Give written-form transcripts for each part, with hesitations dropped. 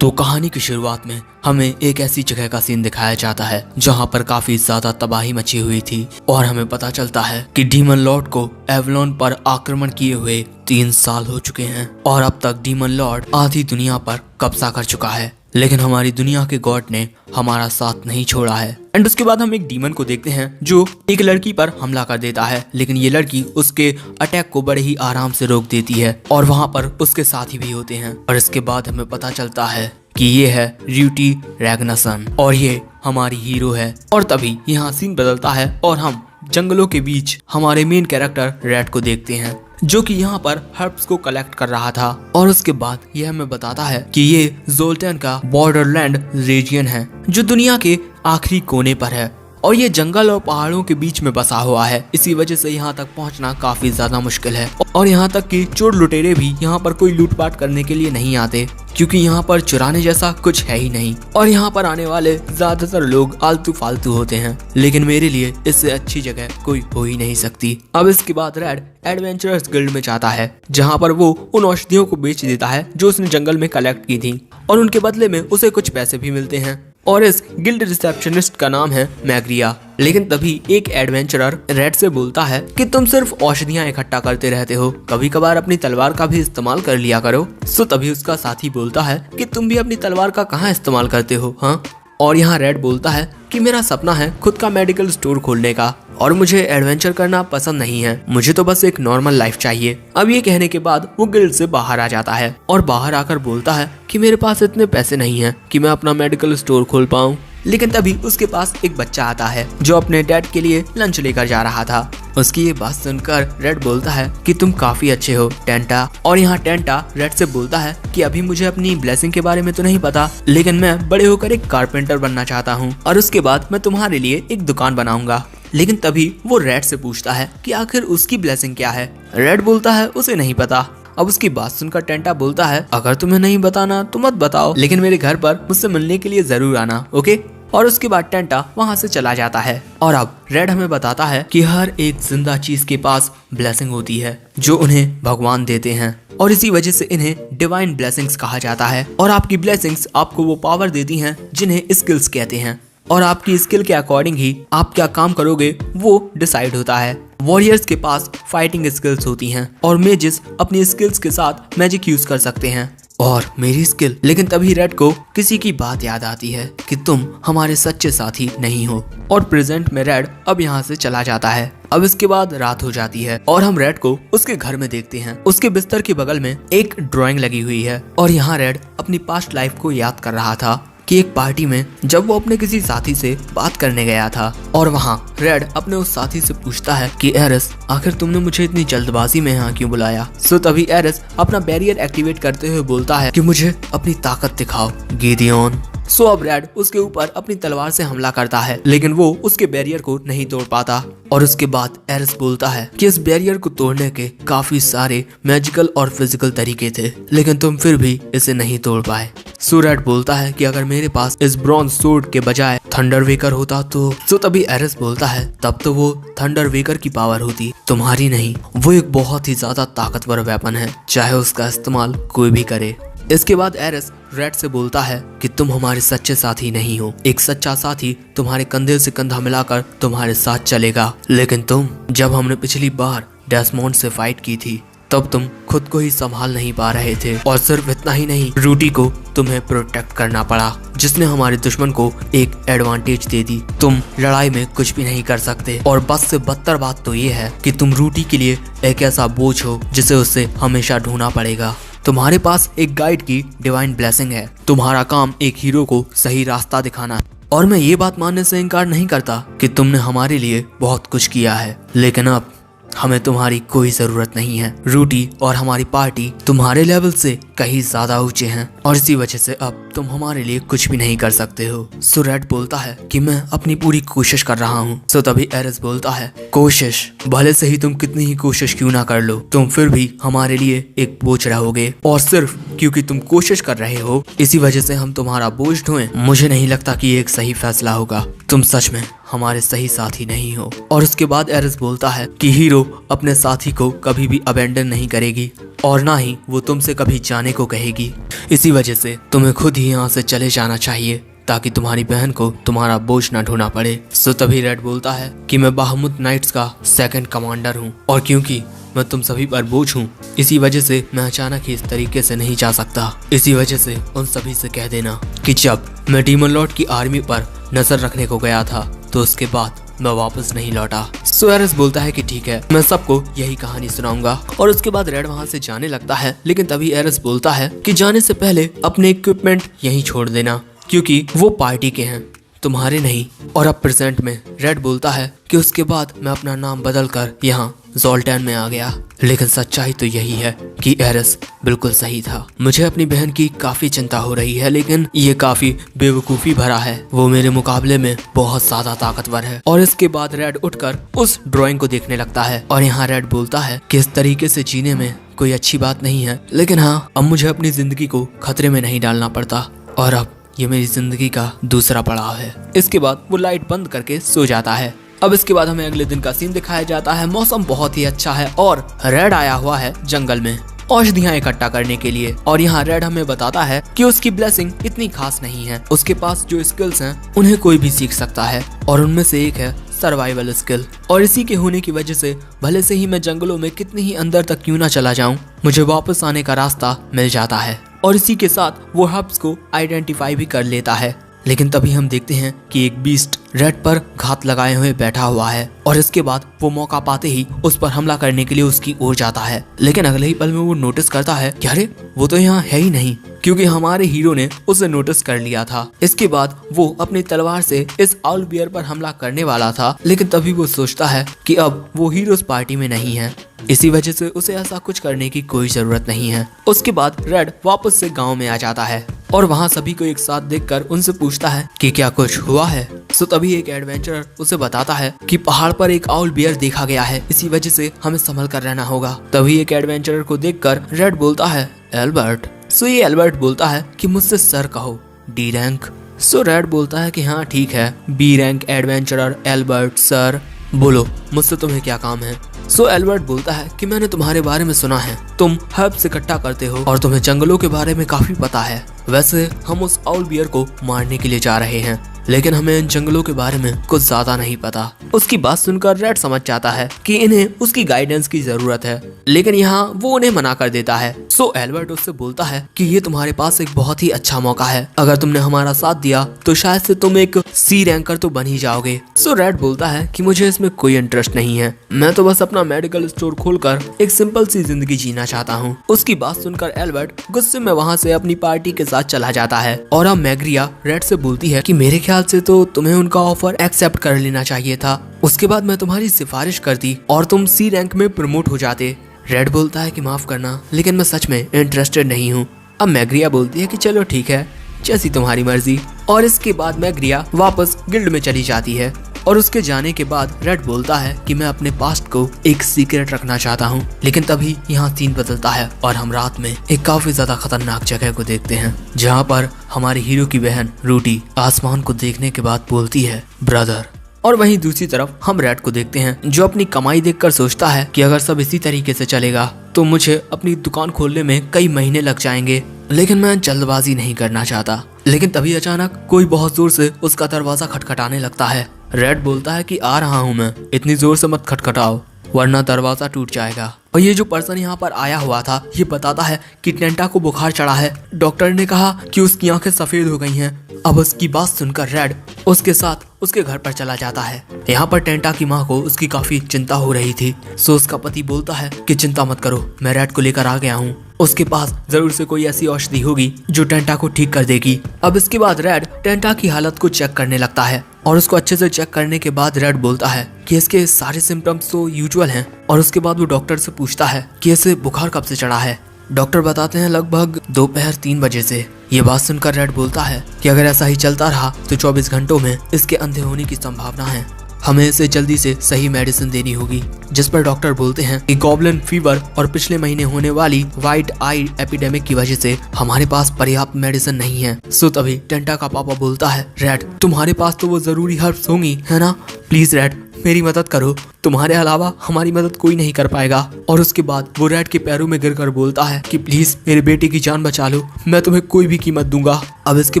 तो कहानी की शुरुआत में हमें एक ऐसी जगह का सीन दिखाया जाता है जहां पर काफी ज्यादा तबाही मची हुई थी और हमें पता चलता है कि डीमन लॉर्ड को एवलोन पर आक्रमण किए हुए 3 साल हो चुके हैं और अब तक डीमन लॉर्ड आधी दुनिया पर कब्जा कर चुका है। लेकिन हमारी दुनिया के गॉड ने हमारा साथ नहीं छोड़ा है। एंड उसके बाद हम एक डीमन को देखते हैं जो एक लड़की पर हमला कर देता है, लेकिन ये लड़की उसके अटैक को बड़े ही आराम से रोक देती है और वहाँ पर उसके साथी भी होते हैं। और इसके बाद हमें पता चलता है कि ये है र्यूटी रैग्नासन और ये हमारी हीरो है। और तभी यहाँ सीन बदलता है और हम जंगलों के बीच हमारे मेन कैरेक्टर रेड को देखते हैं जो कि यहाँ पर हर्ब्स को कलेक्ट कर रहा था। और उसके बाद यह हमें बताता है कि ये जोल्टन का बॉर्डरलैंड रीजन है जो दुनिया के आखिरी कोने पर है और ये जंगल और पहाड़ों के बीच में बसा हुआ है। इसी वजह से यहाँ तक पहुँचना काफी ज्यादा मुश्किल है और यहाँ तक कि चोर लुटेरे भी यहाँ पर कोई लूटपाट करने के लिए नहीं आते क्योंकि यहाँ पर चुराने जैसा कुछ है ही नहीं। और यहाँ पर आने वाले ज्यादातर लोग आलतू फालतू होते हैं, लेकिन मेरे लिए इससे अच्छी जगह कोई हो ही नहीं सकती। अब इसके बाद रेड एडवेंचरर्स गिल्ड में जाता है जहाँ पर वो उन औषधियों को बेच देता है जो उसने जंगल में कलेक्ट की थी और उनके बदले में उसे कुछ पैसे भी मिलते हैं। और इस गिल्ड रिसेप्शनिस्ट का नाम है मैग्रिया। लेकिन तभी एक एडवेंचरर रेड से बोलता है कि तुम सिर्फ औषधियां इकट्ठा करते रहते हो, कभी कभार अपनी तलवार का भी इस्तेमाल कर लिया करो। सो तभी उसका साथी बोलता है कि तुम भी अपनी तलवार का कहाँ इस्तेमाल करते हो हाँ। और यहाँ रेड बोलता है कि मेरा सपना है खुद का मेडिकल स्टोर खोलने का और मुझे एडवेंचर करना पसंद नहीं है, मुझे तो बस एक नॉर्मल लाइफ चाहिए। अब ये कहने के बाद वो गिल्ड से बाहर आ जाता है और बाहर आकर बोलता है कि मेरे पास इतने पैसे नहीं हैं कि मैं अपना मेडिकल स्टोर खोल पाऊँ। लेकिन तभी उसके पास एक बच्चा आता है जो अपने डैड के लिए लंच लेकर जा रहा था। उसकी ये बात सुनकर रेड बोलता है कि तुम काफी अच्छे हो टेंटा। और यहाँ टेंटा रेड से बोलता है कि अभी मुझे अपनी ब्लेसिंग के बारे में तो नहीं पता, लेकिन मैं बड़े होकर एक कारपेंटर बनना चाहता हूँ और उसके बाद मैं तुम्हारे लिए एक दुकान बनाऊंगा। लेकिन तभी वो रेड से पूछता है कि आखिर उसकी ब्लेसिंग क्या है। रेड बोलता है उसे नहीं पता। अब उसकी बात सुनकर टेंटा बोलता है अगर तुम्हें नहीं बताना तो मत बताओ, लेकिन मेरे घर पर मुझसे मिलने के लिए जरूर आना, ओके। और उसके बाद टेंटा वहाँ से चला जाता है। और अब रेड हमें बताता है कि हर एक जिंदा चीज के पास ब्लेसिंग होती है जो उन्हें भगवान देते हैं और इसी वजह से इन्हें डिवाइन ब्लेसिंग्स कहा जाता है। और आपकी ब्लेसिंग्स आपको वो पावर देती हैं जिन्हें स्किल्स कहते हैं और आपकी स्किल के अकॉर्डिंग ही आप क्या काम करोगे वो डिसाइड होता है। वॉरियर्स के पास फाइटिंग स्किल्स होती हैं और मेजिस अपनी स्किल्स के साथ मैजिक यूज कर सकते हैं और मेरी स्किल। लेकिन तभी रेड को किसी की बात याद आती है कि तुम हमारे सच्चे साथी नहीं हो और प्रेजेंट में रेड अब यहाँ से चला जाता है। अब इसके बाद रात हो जाती है और हम रेड को उसके घर में देखते हैं। उसके बिस्तर के बगल में एक ड्राइंग लगी हुई है और यहाँ रेड अपनी पास्ट लाइफ को याद कर रहा था कि एक पार्टी में जब वो अपने किसी साथी से बात करने गया था और वहाँ रेड अपने उस साथी से पूछता है कि एरिस आखिर तुमने मुझे इतनी जल्दबाजी में यहाँ क्यों बुलाया। सो तभी एरिस अपना बैरियर एक्टिवेट करते हुए बोलता है कि मुझे अपनी ताकत दिखाओ गिडियन। सो अब रेड उसके ऊपर अपनी तलवार से हमला करता है लेकिन वो उसके बैरियर को नहीं तोड़ पाता। और उसके बाद एरिस बोलता है कि इस बैरियर को तोड़ने के काफी सारे मैजिकल और फिजिकल तरीके थे लेकिन तुम फिर भी इसे नहीं तोड़ पाए। सो रेड बोलता है कि अगर मेरे पास इस ब्रॉन्ज सोर्ड के बजाय थंडर वेकर होता तो। तभी एरिस बोलता है तब तो वो थंडर वेकर की पावर होती, तुम्हारी नहीं। वो एक बहुत ही ज्यादा ताकतवर वेपन है, चाहे उसका इस्तेमाल कोई भी करे। इसके बाद एरिस रेड से बोलता है कि तुम हमारे सच्चे साथी नहीं हो, एक सच्चा साथी तुम्हारे कंधे से कंधा मिलाकर तुम्हारे साथ चलेगा। लेकिन तुम जब हमने पिछली बार डेस्मोंड से फाइट की थी तब तुम खुद को ही संभाल नहीं पा रहे थे और सिर्फ इतना ही नहीं रूटी को तुम्हें प्रोटेक्ट करना पड़ा जिसने हमारे दुश्मन को एक एडवांटेज दे दी। तुम लड़ाई में कुछ भी नहीं कर सकते और बस से बदतर बात तो ये है कि तुम रूटी के लिए एक ऐसा बोझ हो जिसे उससे हमेशा ढूंढना पड़ेगा। तुम्हारे पास एक गाइड की डिवाइन ब्लेसिंग है, तुम्हारा काम एक हीरो को सही रास्ता दिखाना है। और मैं ये बात मानने से इनकार नहीं करता कि तुमने हमारे लिए बहुत कुछ किया है, लेकिन अब हमें तुम्हारी कोई जरूरत नहीं है। रूटी और हमारी पार्टी तुम्हारे लेवल से कहीं ज्यादा ऊंचे हैं और इसी वजह से अब तुम हमारे लिए कुछ भी नहीं कर सकते हो। सो रेड बोलता है कि मैं अपनी पूरी कोशिश कर रहा हूँ। सो तभी एरिस बोलता है कोशिश, भले से ही तुम कितनी ही कोशिश क्यों ना कर लो, तुम फिर भी हमारे लिए एक बोझ रहोगे और सिर्फ क्योंकि तुम कोशिश कर रहे हो इसी वजह से हम तुम्हारा बोझ ढोएं, मुझे नहीं लगता कि ये एक सही फैसला होगा। तुम सच में हमारे सही साथी नहीं हो। और उसके बाद एरिस बोलता है कि हीरो अपने साथी को कभी भी अबेंडन नहीं करेगी और ना ही वो तुमसे कभी जाने को कहेगी। इसी वजह से तुम्हें खुद ही यहाँ से चले जाना चाहिए ताकि तुम्हारी बहन को तुम्हारा बोझ न ढोना पड़े। सो तभी रेड बोलता है कि मैं बाहमुद नाइट्स का सेकंड कमांडर हूँ और क्योंकि मैं तुम सभी पर बोझ हूँ इसी वजह से मैं अचानक ही इस तरीके से नहीं जा सकता। इसी वजह से उन सभी से कह देना कि जब मैं डीमन लॉर्ड की आर्मी पर नजर रखने को गया था तो उसके बाद मैं वापस नहीं लौटा। सो एरस बोलता है कि ठीक है, मैं सबको यही कहानी सुनाऊंगा और उसके बाद रेड वहाँ से जाने लगता है। लेकिन तभी एरस बोलता है कि जाने से पहले अपने इक्विपमेंट यहीं छोड़ देना क्योंकि वो पार्टी के हैं, तुम्हारे नहीं। और अब प्रेजेंट में रेड बोलता है कि उसके बाद मैं अपना नाम बदल कर यहाँ जोल्टैन में आ गया। लेकिन सच्चाई तो यही है कि एरस बिल्कुल सही था। मुझे अपनी बहन की काफी चिंता हो रही है लेकिन ये काफी बेवकूफी भरा है। वो मेरे मुकाबले में बहुत ज्यादा ताकतवर है। और इसके बाद रेड उठकर उस ड्राइंग को देखने लगता है और यहाँ रेड बोलता है कि इस तरीके से जीने में कोई अच्छी बात नहीं है, लेकिन हाँ अब मुझे अपनी जिंदगी को खतरे में नहीं डालना पड़ता और अब ये मेरी जिंदगी का दूसरा पड़ाव है। इसके बाद वो लाइट बंद करके सो जाता है। अब इसके बाद हमें अगले दिन का सीन दिखाया जाता है। मौसम बहुत ही अच्छा है और रेड आया हुआ है जंगल में औषधियाँ इकट्ठा करने के लिए। और यहाँ रेड हमें बताता है कि उसकी ब्लेसिंग इतनी खास नहीं है। उसके पास जो स्किल्स हैं उन्हें कोई भी सीख सकता है और उनमें से एक है सर्वाइवल स्किल। और इसी के होने की वजह से भले से ही मैं जंगलों में कितनी ही अंदर तक क्यों ना चला जाऊं, मुझे वापस आने का रास्ता मिल जाता है। और इसी के साथ वो हब्स को आइडेंटिफाई भी कर लेता है। लेकिन तभी हम देखते हैं कि एक बीस्ट रेड पर घात लगाए हुए बैठा हुआ है और इसके बाद वो मौका पाते ही उस पर हमला करने के लिए उसकी ओर जाता है। लेकिन अगले ही पल में वो नोटिस करता है कि अरे वो तो यहाँ है ही नहीं, क्योंकि हमारे हीरो ने उसे नोटिस कर लिया था। इसके बाद वो अपनी तलवार से इस आउल बियर पर हमला करने वाला था, लेकिन तभी वो सोचता है कि अब वो हीरोज पार्टी में नहीं है, इसी वजह से उसे ऐसा कुछ करने की कोई जरूरत नहीं है। उसके बाद रेड वापस से गांव में आ जाता है और वहाँ सभी को एक साथ देखकर उनसे पूछता है कि क्या कुछ हुआ है। सो तभी एक एडवेंचरर उसे बताता है कि पहाड़ पर एक आउल बियर देखा गया है, इसी वजह से हमें संभल कर रहना होगा। तभी एक एडवेंचरर को देखकर रेड बोलता है एल्बर्ट। सो ये एल्बर्ट बोलता है कि मुझसे सर कहो, डी रैंक। सो रेड बोलता है कि हाँ ठीक है, B rank adventurer Albert sir, बोलो मुझसे तुम्हें क्या काम है। सो एल्बर्ट बोलता है कि मैंने तुम्हारे बारे में सुना है, तुम हर्ब्स इकट्ठा करते हो और तुम्हें जंगलों के बारे में काफी पता है। वैसे हम उस आउल बियर को मारने के लिए जा रहे हैं, लेकिन हमें इन जंगलों के बारे में कुछ ज्यादा नहीं पता। उसकी बात सुनकर रेड समझ जाता है कि इन्हें उसकी गाइडेंस की जरूरत है, लेकिन यहाँ वो उन्हें मना कर देता है। सो एल्बर्ट उससे बोलता है कि ये तुम्हारे पास एक बहुत ही अच्छा मौका है, अगर तुमने हमारा साथ दिया तो शायद से तुम एक सी रैंकर तो बन ही जाओगे। सो रेड बोलता है कि मुझे इसमें कोई इंटरेस्ट नहीं है, मैं तो बस अपना मेडिकल स्टोर खोलकर एक सिंपल सी जिंदगी जीना चाहता हूँ। उसकी बात सुनकर एल्बर्ट गुस्से में वहाँ से अपनी पार्टी के साथ चला जाता है और अब मैग्रिया रेड से बोलती है कि मेरे ख्याल से तो तुम्हें उनका ऑफर एक्सेप्ट कर लेना चाहिए था, उसके बाद मैं तुम्हारी सिफारिश करती और तुम सी रैंक में प्रमोट हो जाते। रेड बोलता है कि माफ करना, लेकिन मैं सच में इंटरेस्टेड नहीं हूँ। अब मैग्रिया बोलती है कि चलो ठीक है, जैसी तुम्हारी मर्जी। और इसके बाद मैग्रिया वापस गिल्ड में चली जाती है और उसके जाने के बाद रेड बोलता है कि मैं अपने पास्ट को एक सीक्रेट रखना चाहता हूँ। लेकिन तभी यहाँ सीन बदलता है और हम रात में एक काफी ज्यादा खतरनाक जगह को देखते हैं, जहाँ पर हमारे हीरो की बहन रूटी आसमान को देखने के बाद बोलती है ब्रदर। और वहीं दूसरी तरफ हम रेड को देखते हैं जो अपनी कमाई देखकर सोचता है कि अगर सब इसी तरीके से चलेगा तो मुझे अपनी दुकान खोलने में कई महीने लग जाएंगे, लेकिन मैं जल्दबाजी नहीं करना चाहता। लेकिन तभी अचानक कोई बहुत जोर से उसका दरवाजा खटखटाने लगता है। रेड बोलता है कि आ रहा हूँ मैं, इतनी जोर से मत खटखटाओ वरना दरवाजा टूट जाएगा। और ये जो पर्सन यहाँ पर आया हुआ था ये बताता है कि टेंटा को बुखार चढ़ा है, डॉक्टर ने कहा कि उसकी आंखें सफेद हो गई हैं। अब उसकी बात सुनकर रेड उसके साथ उसके घर पर चला जाता है। यहाँ पर टेंटा की माँ को उसकी काफी चिंता हो रही थी। सो उसका पति बोलता है कि चिंता मत करो, मैं रेड को लेकर आ गया हूँ, उसके पास जरूर से कोई ऐसी औषधि होगी जो टेंटा को ठीक कर देगी। अब इसके बाद रेड टेंटा की हालत को चेक करने लगता है और उसको अच्छे से चेक करने के बाद रेड बोलता है कि इसके सारे सिम्टम्स तो यूजुअल हैं। और उसके बाद वो डॉक्टर से पूछता है कि इसे बुखार कब से चढ़ा है। डॉक्टर बताते हैं लगभग दोपहर 3 बजे से। ये बात सुनकर रेड बोलता है कि अगर ऐसा ही चलता रहा तो 24 घंटों में इसके अंधे होने की संभावना है, हमें इसे जल्दी से सही मेडिसिन देनी होगी। जिस पर डॉक्टर बोलते हैं कि गॉब्लिन फीवर और पिछले महीने होने वाली व्हाइट आई एपिडेमिक की वजह से हमारे पास पर्याप्त मेडिसिन नहीं है। सो तभी टेंटा का पापा बोलता है रेड तुम्हारे पास तो वो जरूरी हर्ब्स होंगी है ना, प्लीज रेड मेरी मदद करो, तुम्हारे अलावा हमारी मदद कोई नहीं कर पाएगा। और उसके बाद वो रेड के पैरों में गिरकर बोलता है कि प्लीज मेरे बेटे की जान बचा लो, मैं तुम्हें कोई भी कीमत दूंगा। अब इसके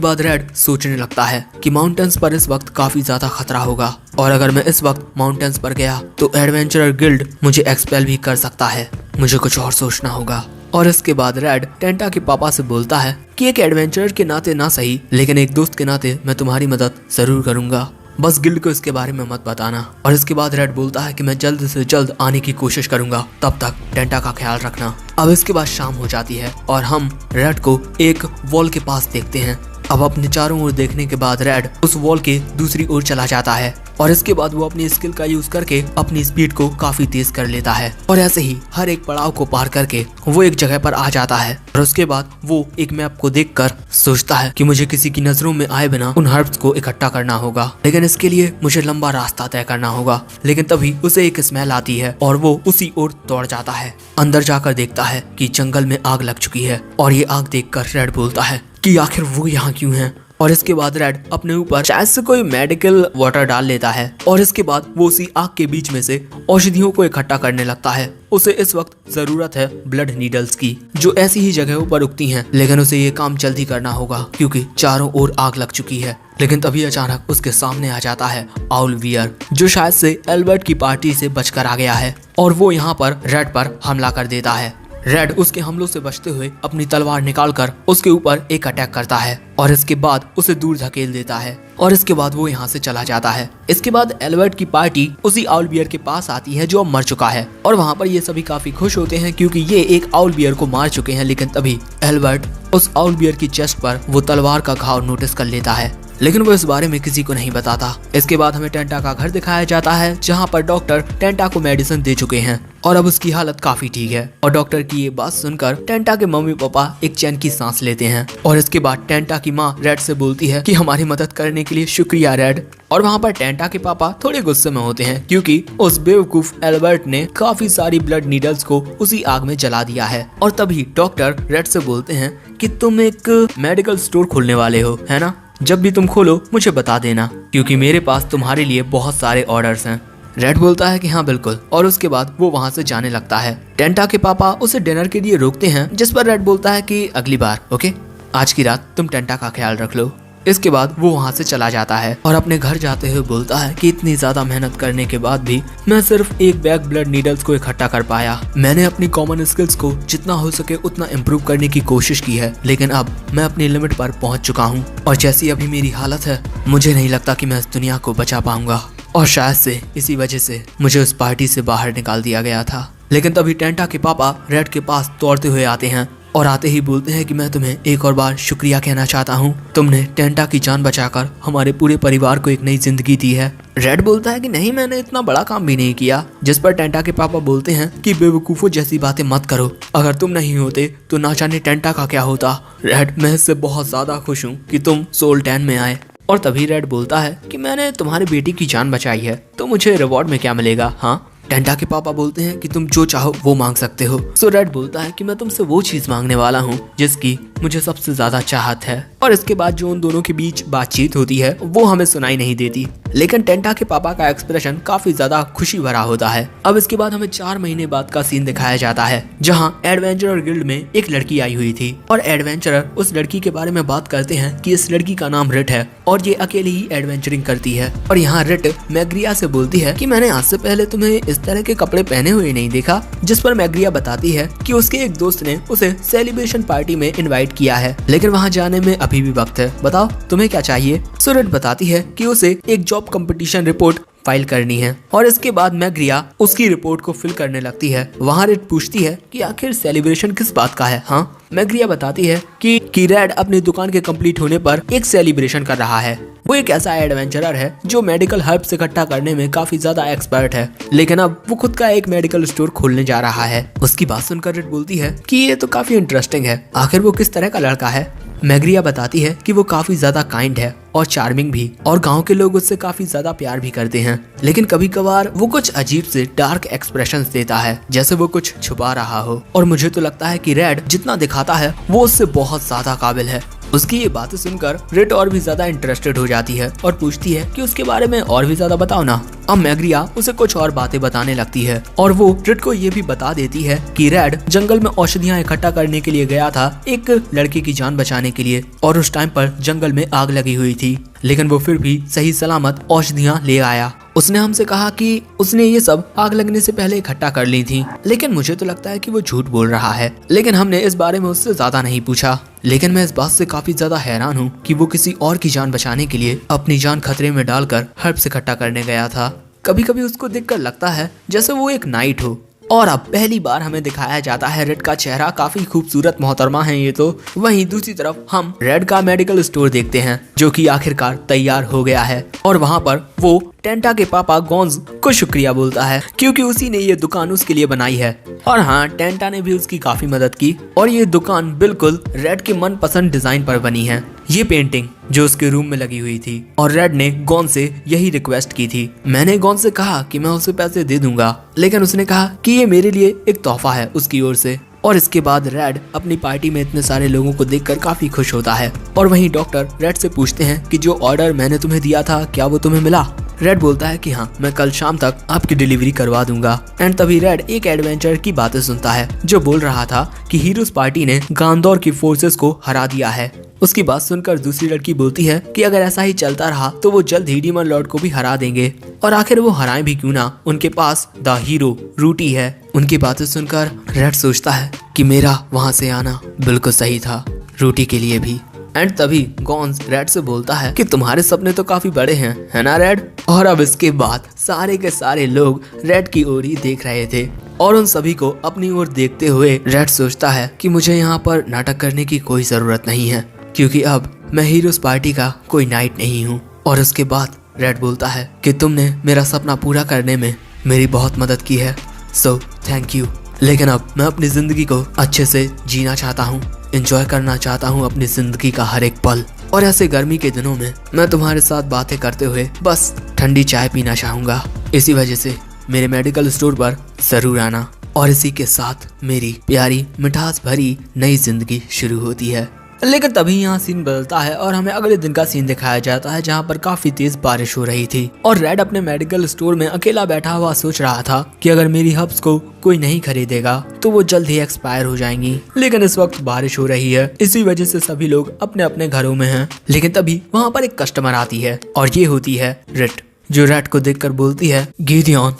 बाद रेड सोचने लगता है कि माउंटेन्स पर इस वक्त काफी ज्यादा खतरा होगा और अगर मैं इस वक्त माउंटेन्स पर गया तो एडवेंचरर गिल्ड मुझे एक्सपेल भी कर सकता है, मुझे कुछ और सोचना होगा। और इसके बाद रेड टेंटा के पापा से बोलता है कि एक एडवेंचरर के नाते ना सही लेकिन एक दोस्त के नाते मैं तुम्हारी मदद जरूर करूंगा, बस गिल्ड को इसके बारे में मत बताना। और इसके बाद रेड बोलता है कि मैं जल्द से जल्द आने की कोशिश करूंगा, तब तक टेंटा का ख्याल रखना। अब इसके बाद शाम हो जाती है और हम रेड को एक वॉल के पास देखते हैं। अब अपने चारों ओर देखने के बाद रेड उस वॉल के दूसरी ओर चला जाता है और इसके बाद वो अपनी स्किल का यूज करके अपनी स्पीड को काफी तेज कर लेता है और ऐसे ही हर एक पड़ाव को पार करके वो एक जगह पर आ जाता है। और उसके बाद वो एक मैप को देखकर सोचता है कि मुझे किसी की नजरों में आए बिना उन हर्ब्स को इकट्ठा करना होगा, लेकिन इसके लिए मुझे लंबा रास्ता तय करना होगा। लेकिन तभी उसे एक स्मेल आती है और वो उसी ओर दौड़ जाता है। अंदर जाकर देखता है कि जंगल में आग लग चुकी है और ये आग देखकर रेड बोलता है कि आखिर वो यहाँ क्यों है। और इसके बाद रेड अपने ऊपर शायद से कोई मेडिकल वाटर डाल लेता है और इसके बाद वो उसी आग के बीच में से औषधियों को इकट्ठा करने लगता है। उसे इस वक्त जरूरत है ब्लड नीडल्स की जो ऐसी ही जगहों पर उगती हैं, लेकिन उसे ये काम जल्दी करना होगा क्योंकि चारों ओर आग लग चुकी है। लेकिन तभी अचानक उसके सामने आ जाता है आउलवियर जो शायद से एल्बर्ट की पार्टी से बचकर आ गया है और वो यहाँ पर रेड पर हमला कर देता है। रेड उसके हमलों से बचते हुए अपनी तलवार निकालकर उसके ऊपर एक अटैक करता है और इसके बाद उसे दूर धकेल देता है और इसके बाद वो यहाँ से चला जाता है। इसके बाद एल्बर्ट की पार्टी उसी आउलबियर के पास आती है जो अब मर चुका है और वहाँ पर ये सभी काफी खुश होते हैं क्योंकि ये एक आउलबियर को मार चुके हैं। लेकिन तभी एल्बर्ट उस आउलबियर की चेस्ट पर वो तलवार का घाव नोटिस कर लेता है, लेकिन वो इस बारे में किसी को नहीं बताता। इसके बाद हमें टेंटा का घर दिखाया जाता है जहाँ पर डॉक्टर टेंटा को मेडिसिन दे चुके हैं और अब उसकी हालत काफी ठीक है। और डॉक्टर की ये बात सुनकर टेंटा के मम्मी पापा एक चैन की सांस लेते हैं और इसके बाद टेंटा की माँ रेड से बोलती है कि हमारी मदद करने के लिए शुक्रिया रेड। और वहाँ पर टेंटा के पापा थोड़े गुस्से में होते हैं क्योंकि उस बेवकूफ एल्बर्ट ने काफी सारी ब्लड नीडल्स को उसी आग में जला दिया है। और तभी डॉक्टर रेड से बोलते हैं कि तुम एक मेडिकल स्टोर खोलने वाले हो, है ना? जब भी तुम खोलो मुझे बता देना क्योंकि मेरे पास तुम्हारे लिए बहुत सारे ऑर्डर्स हैं। रेड बोलता है कि हाँ बिल्कुल और उसके बाद वो वहाँ से जाने लगता है। टेंटा के पापा उसे डिनर के लिए रोकते हैं जिस पर रेड बोलता है कि अगली बार ओके, आज की रात तुम टेंटा का ख्याल रख लो। इसके बाद वो वहाँ से चला जाता है और अपने घर जाते हुए बोलता है कि इतनी ज्यादा मेहनत करने के बाद भी मैं सिर्फ एक बैग ब्लड नीडल्स को इकट्ठा कर पाया। मैंने अपनी कॉमन स्किल्स को जितना हो सके उतना इम्प्रूव करने की कोशिश की है, लेकिन अब मैं अपनी लिमिट पर पहुँच चुका हूँ और जैसी अभी मेरी हालत है मुझे नहीं लगता कि मैं इस दुनिया को बचा पाऊंगा और शायद से इसी वजह से मुझे उस पार्टी से बाहर निकाल दिया गया था। लेकिन तभी टेंटा के पापा रेड के पास दौड़ते हुए आते हैं और आते ही बोलते हैं कि मैं तुम्हें एक और बार शुक्रिया कहना चाहता हूँ, तुमने टेंटा की जान बचाकर हमारे पूरे परिवार को एक नई जिंदगी दी है। रेड बोलता है कि नहीं, मैंने इतना बड़ा काम भी नहीं किया। जिस पर टेंटा के पापा बोलते हैं कि बेवकूफों जैसी बातें मत करो, अगर तुम नहीं होते तो ना जाने टेंटा का क्या होता। रेड, मैं इससे बहुत ज्यादा खुश हूँ कि तुम सोल 10 में आए। और तभी रेड बोलता है कि मैंने तुम्हारे बेटी की जान बचाई है तो मुझे रिवॉर्ड में क्या मिलेगा? हाँ, टेंटा के पापा बोलते हैं कि तुम जो चाहो वो मांग सकते हो। सो रेड बोलता है कि मैं तुमसे वो चीज मांगने वाला हूँ जिसकी मुझे सबसे ज्यादा चाहत है। और इसके बाद जो उन दोनों के बीच बातचीत होती है वो हमें सुनाई नहीं देती, लेकिन टेंटा के पापा का एक्सप्रेशन काफी ज्यादा खुशी भरा होता है। अब इसके बाद हमें 4 महीने बाद का सीन दिखाया जाता है जहाँ एडवेंचरर गिल्ड में एक लड़की आई हुई थी और एडवेंचरर उस लड़की के बारे में बात करते हैं कि इस लड़की का नाम रिट है और ये अकेली ही एडवेंचरिंग करती है। और यहाँ रिट मैग्रिया से बोलती है कि मैंने आज से पहले तुम्हें इस तरह के कपड़े पहने हुए नहीं देखा। जिस पर मैग्रिया बताती है कि उसके एक दोस्त ने उसे सेलिब्रेशन पार्टी में इनवाइट किया है, लेकिन वहाँ जाने में अभी भी वक्त है, बताओ तुम्हें क्या चाहिए। सो रिट बताती है कि उसे एक जॉब कंपटीशन रिपोर्ट फाइल करनी है और इसके बाद मैग्रिया उसकी रिपोर्ट को फिल करने लगती है। वहाँ रिट पूछती है कि आखिर सेलिब्रेशन किस बात का है। हाँ, मैग्रिया बताती है कि रेड अपनी दुकान के कंप्लीट होने पर एक सेलिब्रेशन कर रहा है। वो एक ऐसा एडवेंचरर है जो मेडिकल हर्ब्स इकट्ठा करने में काफी ज्यादा एक्सपर्ट है, लेकिन अब वो खुद का एक मेडिकल स्टोर खोलने जा रहा है। उसकी बात सुनकर रिट बोलती है कि ये तो काफी इंटरेस्टिंग है, आखिर वो किस तरह का लड़का है। मैग्रिया बताती है कि वो काफी ज्यादा काइंड है और चार्मिंग भी, और गांव के लोग उससे काफी ज्यादा प्यार भी करते हैं, लेकिन कभी कभार वो कुछ अजीब से डार्क एक्सप्रेशंस देता है जैसे वो कुछ छुपा रहा हो। और मुझे तो लगता है कि रेड जितना दिखाता है वो उससे बहुत ज्यादा काबिल है। उसकी ये बातें सुनकर रिट और भी ज्यादा इंटरेस्टेड हो जाती है और पूछती है कि उसके बारे में और भी ज्यादा बताओ ना। अब मैग्रिया उसे कुछ और बातें बताने लगती है और वो रेड को ये भी बता देती है कि रेड जंगल में औषधियाँ इकट्ठा करने के लिए गया था एक लड़के की जान बचाने के लिए, और उस टाइम पर जंगल में आग लगी हुई थी, लेकिन वो फिर भी सही सलामत औषधियाँ ले आया। उसने हमसे कहा कि उसने ये सब आग लगने से पहले इकट्ठा कर ली थी, लेकिन मुझे तो लगता है कि वो झूठ बोल रहा है। लेकिन हमने इस बारे में उससे ज्यादा नहीं पूछा। लेकिन मैं इस बात से काफी ज्यादा हैरान हूँ कि वो किसी और की जान बचाने के लिए अपनी जान खतरे में डालकर हर्ब्स इकट्ठा करने गया था। कभी कभी उसको देखकर लगता है जैसे वो एक नाइट हो। और अब पहली बार हमें दिखाया जाता है रेड का चेहरा, काफी खूबसूरत मोहतरमा है ये तो। वहीं दूसरी तरफ हम रेड का मेडिकल स्टोर देखते हैं जो कि आखिरकार तैयार हो गया है, और वहाँ पर वो टेंटा के पापा गॉन्ज को शुक्रिया बोलता है क्योंकि उसी ने ये दुकान उसके लिए बनाई है। और हाँ, टेंटा ने भी उसकी काफी मदद की और ये दुकान बिल्कुल रेड के मनपसंद डिजाइन पर बनी है। ये पेंटिंग जो उसके रूम में लगी हुई थी, और रेड ने गॉन से यही रिक्वेस्ट की थी। मैंने गॉन से कहा कि मैं उसे पैसे दे दूंगा, लेकिन उसने कहा कि ये मेरे लिए एक तोहफा है उसकी ओर से। और इसके बाद रेड अपनी पार्टी में इतने सारे लोगों को देखकर काफी खुश होता है। और वहीं डॉक्टर रेड से पूछते हैं कि जो ऑर्डर मैंने तुम्हें दिया था क्या वो तुम्हें मिला। रेड बोलता है कि हाँ, मैं कल शाम तक आपकी डिलीवरी करवा दूंगा। एंड तभी रेड एक एडवेंचर की बातें सुनता है जो बोल रहा था कि हीरोज पार्टी ने गांदौर की फोर्सेस को हरा दिया है। उसकी बात सुनकर दूसरी लड़की बोलती है कि अगर ऐसा ही चलता रहा तो वो जल्द ही डीमन लॉर्ड को भी हरा देंगे, और आखिर वो हराएं भी क्यों ना, उनके पास द हीरो रूटी है। उनकी बातें सुनकर रेड सोचता है कि मेरा वहाँ से आना बिल्कुल सही था, रूटी के लिए भी। एंड तभी गॉन्स रेड से बोलता है कि तुम्हारे सपने तो काफी बड़े हैं, है ना रेड। और अब इसके बाद सारे के सारे लोग रेड की ओर ही देख रहे थे, और उन सभी को अपनी ओर देखते हुए रेड सोचता है कि मुझे यहाँ पर नाटक करने की कोई जरूरत नहीं है, क्योंकि अब मैं हीरोज पार्टी का कोई नाइट नहीं हूँ। और उसके बाद रेड बोलता है कि तुमने मेरा सपना पूरा करने में मेरी बहुत मदद की है, सो थैंक यू। लेकिन अब मैं अपनी जिंदगी को अच्छे से जीना चाहता हूँ, एंजॉय करना चाहता हूँ अपनी जिंदगी का हर एक पल। और ऐसे गर्मी के दिनों में मैं तुम्हारे साथ बातें करते हुए बस ठंडी चाय पीना चाहूँगा। इसी वजह से मेरे मेडिकल स्टोर पर जरूर आना, और इसी के साथ मेरी प्यारी मिठास भरी नई जिंदगी शुरू होती है। लेकिन तभी यहाँ सीन बदलता है और हमें अगले दिन का सीन दिखाया जाता है जहाँ पर काफी तेज बारिश हो रही थी, और रेड अपने मेडिकल स्टोर में अकेला बैठा हुआ सोच रहा था कि अगर मेरी हर्ब्स को कोई नहीं खरीदेगा तो वो जल्द ही एक्सपायर हो जाएंगी। लेकिन इस वक्त बारिश हो रही है, इसी वजह से सभी लोग अपने अपने घरों में हैं। लेकिन तभी वहाँ पर एक कस्टमर आती है और ये होती है रेड, जो रेड को देखकर बोलती है गिडियन,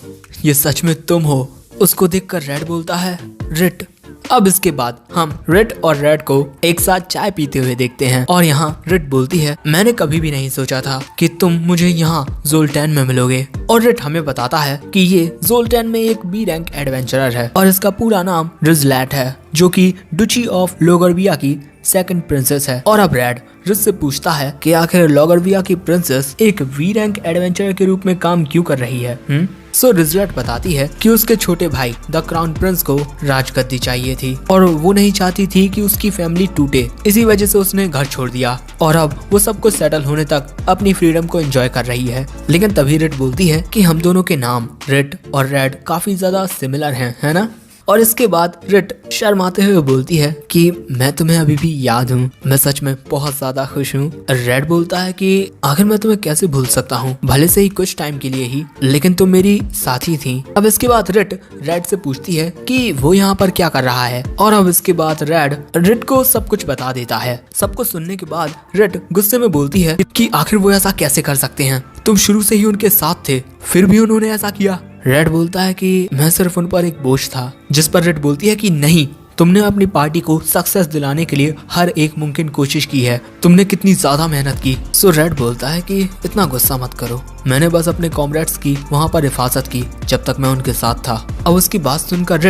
ये सच में तुम हो। उसको देखकर रेड बोलता है रेड। अब इसके बाद हम रेड और रेड को एक साथ चाय पीते हुए देखते हैं, और यहाँ रेड बोलती है मैंने कभी भी नहीं सोचा था कि तुम मुझे यहाँ ज़ोल्टैन में मिलोगे। और रेड हमें बताता है कि ये ज़ोल्टैन में एक बी रैंक एडवेंचरर है और इसका पूरा नाम रिजलैट है, जो कि डुची ऑफ लोगरविया की सेकंड प्रिंसेस है। और अब रेड रिज से पूछता है कि आखिर लोगरविया की प्रिंसेस एक वी रैंक एडवेंचरर के रूप में काम क्यों कर रही है। सो रिजलैट बताती है कि उसके छोटे भाई द क्राउन प्रिंस को राजगद्दी चाहिए थी और वो नहीं चाहती थी कि उसकी फैमिली टूटे, इसी वजह से उसने घर छोड़ दिया और अब वो सब कुछ सेटल होने तक अपनी फ्रीडम को एंजॉय कर रही है। लेकिन तभी रेड बोलती है कि हम दोनों के नाम रेड और रेड काफी ज्यादा सिमिलर हैं, है ना। और इसके बाद रेड शर्माते हुए बोलती है कि मैं तुम्हें अभी भी याद हूँ, मैं सच में बहुत ज्यादा खुश हूँ। रेड बोलता है कि आखिर मैं तुम्हें कैसे भूल सकता हूँ, भले से ही कुछ टाइम के लिए ही, लेकिन तुम मेरी साथी थी। अब इसके बाद रेड से पूछती है कि वो यहाँ पर क्या कर रहा है, और अब इसके बाद रेड को सब कुछ बता देता है। सब कुछ सुनने के बाद रेड गुस्से में बोलती है कि आखिर वो ऐसा कैसे कर सकते हैं, तुम शुरू से ही उनके साथ थे, फिर भी उन्होंने ऐसा किया। रेड बोलता है कि मैं सिर्फ उन पर एक बोझ था, जिस पर रेड बोलती है कि नहीं, तुमने अपनी पार्टी को सक्सेस दिलाने के लिए हर एक मुमकिन कोशिश की है, तुमने कितनी ज्यादा मेहनत की। सो रेड बोलता है कि इतना गुस्सा मत करो, मैंने बस अपने कॉमरेड्स की वहाँ पर हिफाजत की जब तक मैं उनके साथ था। अब उसकी बात सुनकर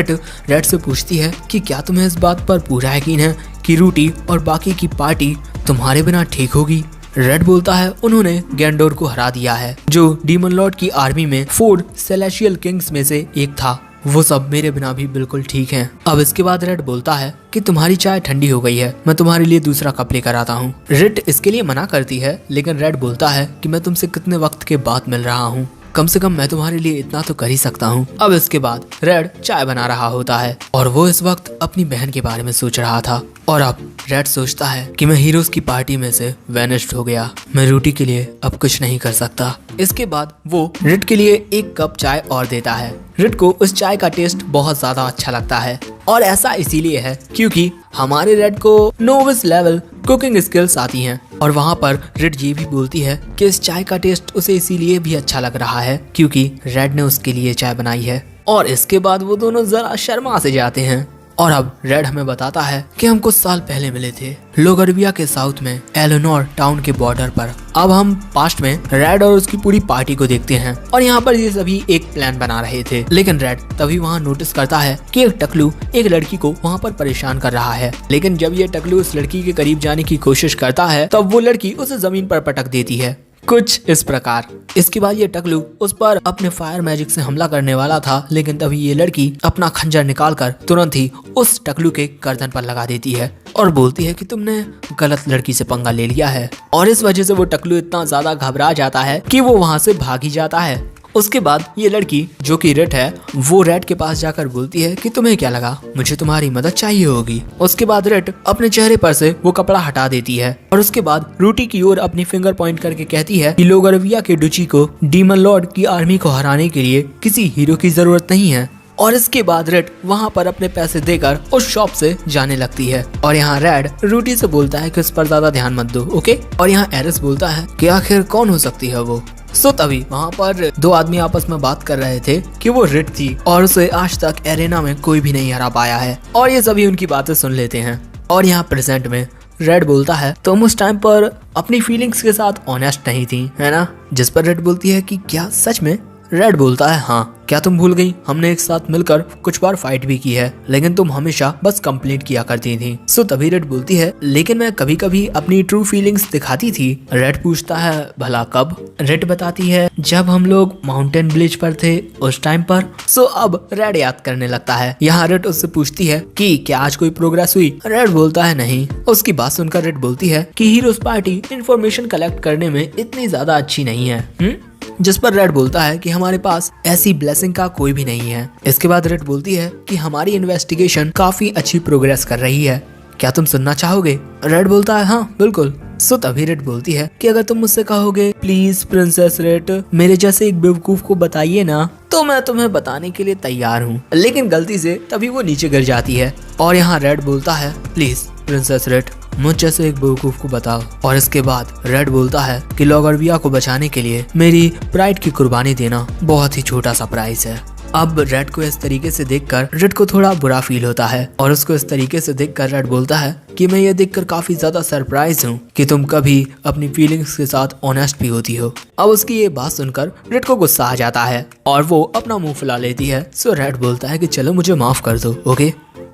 रेड से पूछती है कि क्या तुम्हें इस बात पर पूरा यकीन है कि रूटी और बाकी की पार्टी तुम्हारे बिना ठीक होगी। रेड बोलता है उन्होंने गैंडोर को हरा दिया है, जो डीमन लॉर्ड की आर्मी में 4 सेलेशियल किंग्स में से एक था, वो सब मेरे बिना भी बिल्कुल ठीक हैं। अब इसके बाद रेड बोलता है कि तुम्हारी चाय ठंडी हो गई है, मैं तुम्हारे लिए दूसरा कप लेकर आता हूँ। रेड इसके लिए मना करती है, लेकिन रेड बोलता है कि मैं तुमसे कितने वक्त के बाद मिल रहा हूँ, कम से कम मैं तुम्हारे लिए इतना तो कर ही सकता हूँ। अब इसके बाद रेड चाय बना रहा होता है और वो इस वक्त अपनी बहन के बारे में सोच रहा था। और अब रेड सोचता है कि मैं हीरोज की पार्टी में से वैनिश्ड हो गया, मैं रूटी के लिए अब कुछ नहीं कर सकता। इसके बाद वो रिट के लिए एक कप चाय और देता है। रिट को उस चाय का टेस्ट बहुत ज्यादा अच्छा लगता है और ऐसा इसीलिए है क्योंकि हमारे रेड को नोविस लेवल कुकिंग स्किल्स आती हैं। और वहाँ पर रिट ये भी बोलती है कि इस चाय का टेस्ट उसे इसीलिए भी अच्छा लग रहा है क्योंकि रेड ने उसके लिए चाय बनाई है। और इसके बाद वो दोनों जरा शर्मा से जाते हैं। और अब रेड हमें बताता है कि हम कुछ साल पहले मिले थे लोगरविया के साउथ में एलेनोर टाउन के बॉर्डर पर। अब हम पास्ट में रेड और उसकी पूरी पार्टी को देखते हैं और यहाँ पर ये सभी एक प्लान बना रहे थे, लेकिन रेड तभी वहाँ नोटिस करता है कि एक टकलू एक लड़की को वहाँ पर परेशान कर रहा है। लेकिन जब ये टकलू उस लड़की के करीब जाने की कोशिश करता है तब वो लड़की उसे जमीन पर पटक देती है, कुछ इस प्रकार। इसके बाद ये टकलू उस पर अपने फायर मैजिक से हमला करने वाला था, लेकिन तभी ये लड़की अपना खंजर निकालकर तुरंत ही उस टकलू के गर्दन पर लगा देती है और बोलती है कि तुमने गलत लड़की से पंगा ले लिया है। और इस वजह से वो टकलू इतना ज्यादा घबरा जाता है कि वो वहाँ से भाग ही जाता है। उसके बाद ये लड़की जो कि रिट है वो रेड के पास जाकर बोलती है कि तुम्हें क्या लगा मुझे तुम्हारी मदद चाहिए होगी। उसके बाद रिट अपने चेहरे पर से वो कपड़ा हटा देती है और उसके बाद रूटी की ओर अपनी फिंगर पॉइंट करके कहती है कि लोगरविया के डुची को डीमन लॉर्ड की आर्मी को हराने के लिए किसी हीरो की जरूरत नहीं है। और इसके बाद रेड वहाँ पर अपने पैसे देकर उस शॉप से जाने लगती है। और यहाँ रेड रूटी से बोलता है कि उस पर ज्यादा ध्यान मत दो, ओके। और यहाँ एरिस बोलता है कि आखिर कौन हो सकती है वो। सो तभी वहाँ पर दो आदमी आपस में बात कर रहे थे कि वो रिट थी और उसे आज तक एरेना में कोई भी नहीं हरा पाया है। और ये सभी उनकी बातें सुन लेते हैं। और यहाँ प्रेजेंट में रेड बोलता है तुम उस टाइम पर अपनी फीलिंग्स के साथ ऑनेस्ट नहीं थी, है ना। जिस पर रेड बोलती है कि क्या सच में। रेड बोलता है हाँ, क्या तुम भूल गई हमने एक साथ मिलकर कुछ बार फाइट भी की है, लेकिन तुम हमेशा बस कंप्लेंट किया करती थी। सो तभी रेड बोलती है लेकिन मैं कभी कभी अपनी ट्रू फीलिंग्स दिखाती थी। रेड पूछता है भला कब। रेड बताती है जब हम लोग माउंटेन ब्लिज पर थे उस टाइम पर। सो अब रेड याद करने लगता है। यहाँ रेड उससे पूछती है कि क्या आज कोई प्रोग्रेस हुई। रेड बोलता है नहीं। उसकी बात सुनकर रेड बोलती है कि हीरोज पार्टी इंफॉर्मेशन कलेक्ट करने में इतनी ज्यादा अच्छी नहीं है। जिस पर रेड बोलता है कि हमारे पास ऐसी ब्लेसिंग का कोई भी नहीं है। इसके बाद रेड बोलती है कि हमारी इन्वेस्टिगेशन काफी अच्छी प्रोग्रेस कर रही है, क्या तुम सुनना चाहोगे। रेड बोलता है हाँ बिल्कुल। सो तभी रेड बोलती है कि अगर तुम मुझसे कहोगे प्लीज प्रिंसेस रेड मेरे जैसे एक बेवकूफ को बताइए ना, तो मैं तुम्हें बताने के लिए तैयार हूँ। लेकिन गलती से तभी वो नीचे गिर जाती है। और यहाँ रेड बोलता है प्लीज प्रिंसेस रेड मुझ जैसे एक बेवकूफ को बताओ। और इसके बाद रेड बोलता है कि लोगरविया को बचाने के लिए मेरी प्राइड की कुर्बानी देना बहुत ही छोटा सा प्राइस है। अब रेड को इस तरीके से देखकर रेड को थोड़ा बुरा फील होता है और उसको इस तरीके से देखकर रेड बोलता है कि मैं ये देखकर काफी ज्यादा सरप्राइज हूँ कि तुम कभी अपनी फीलिंग्स के साथ ऑनेस्ट भी होती हो। अब उसकी ये बात सुनकर रेड को गुस्सा आ जाता है और वो अपना मुंह फुला लेती है। सो रेड बोलता है कि चलो मुझे माफ कर दो, ओके,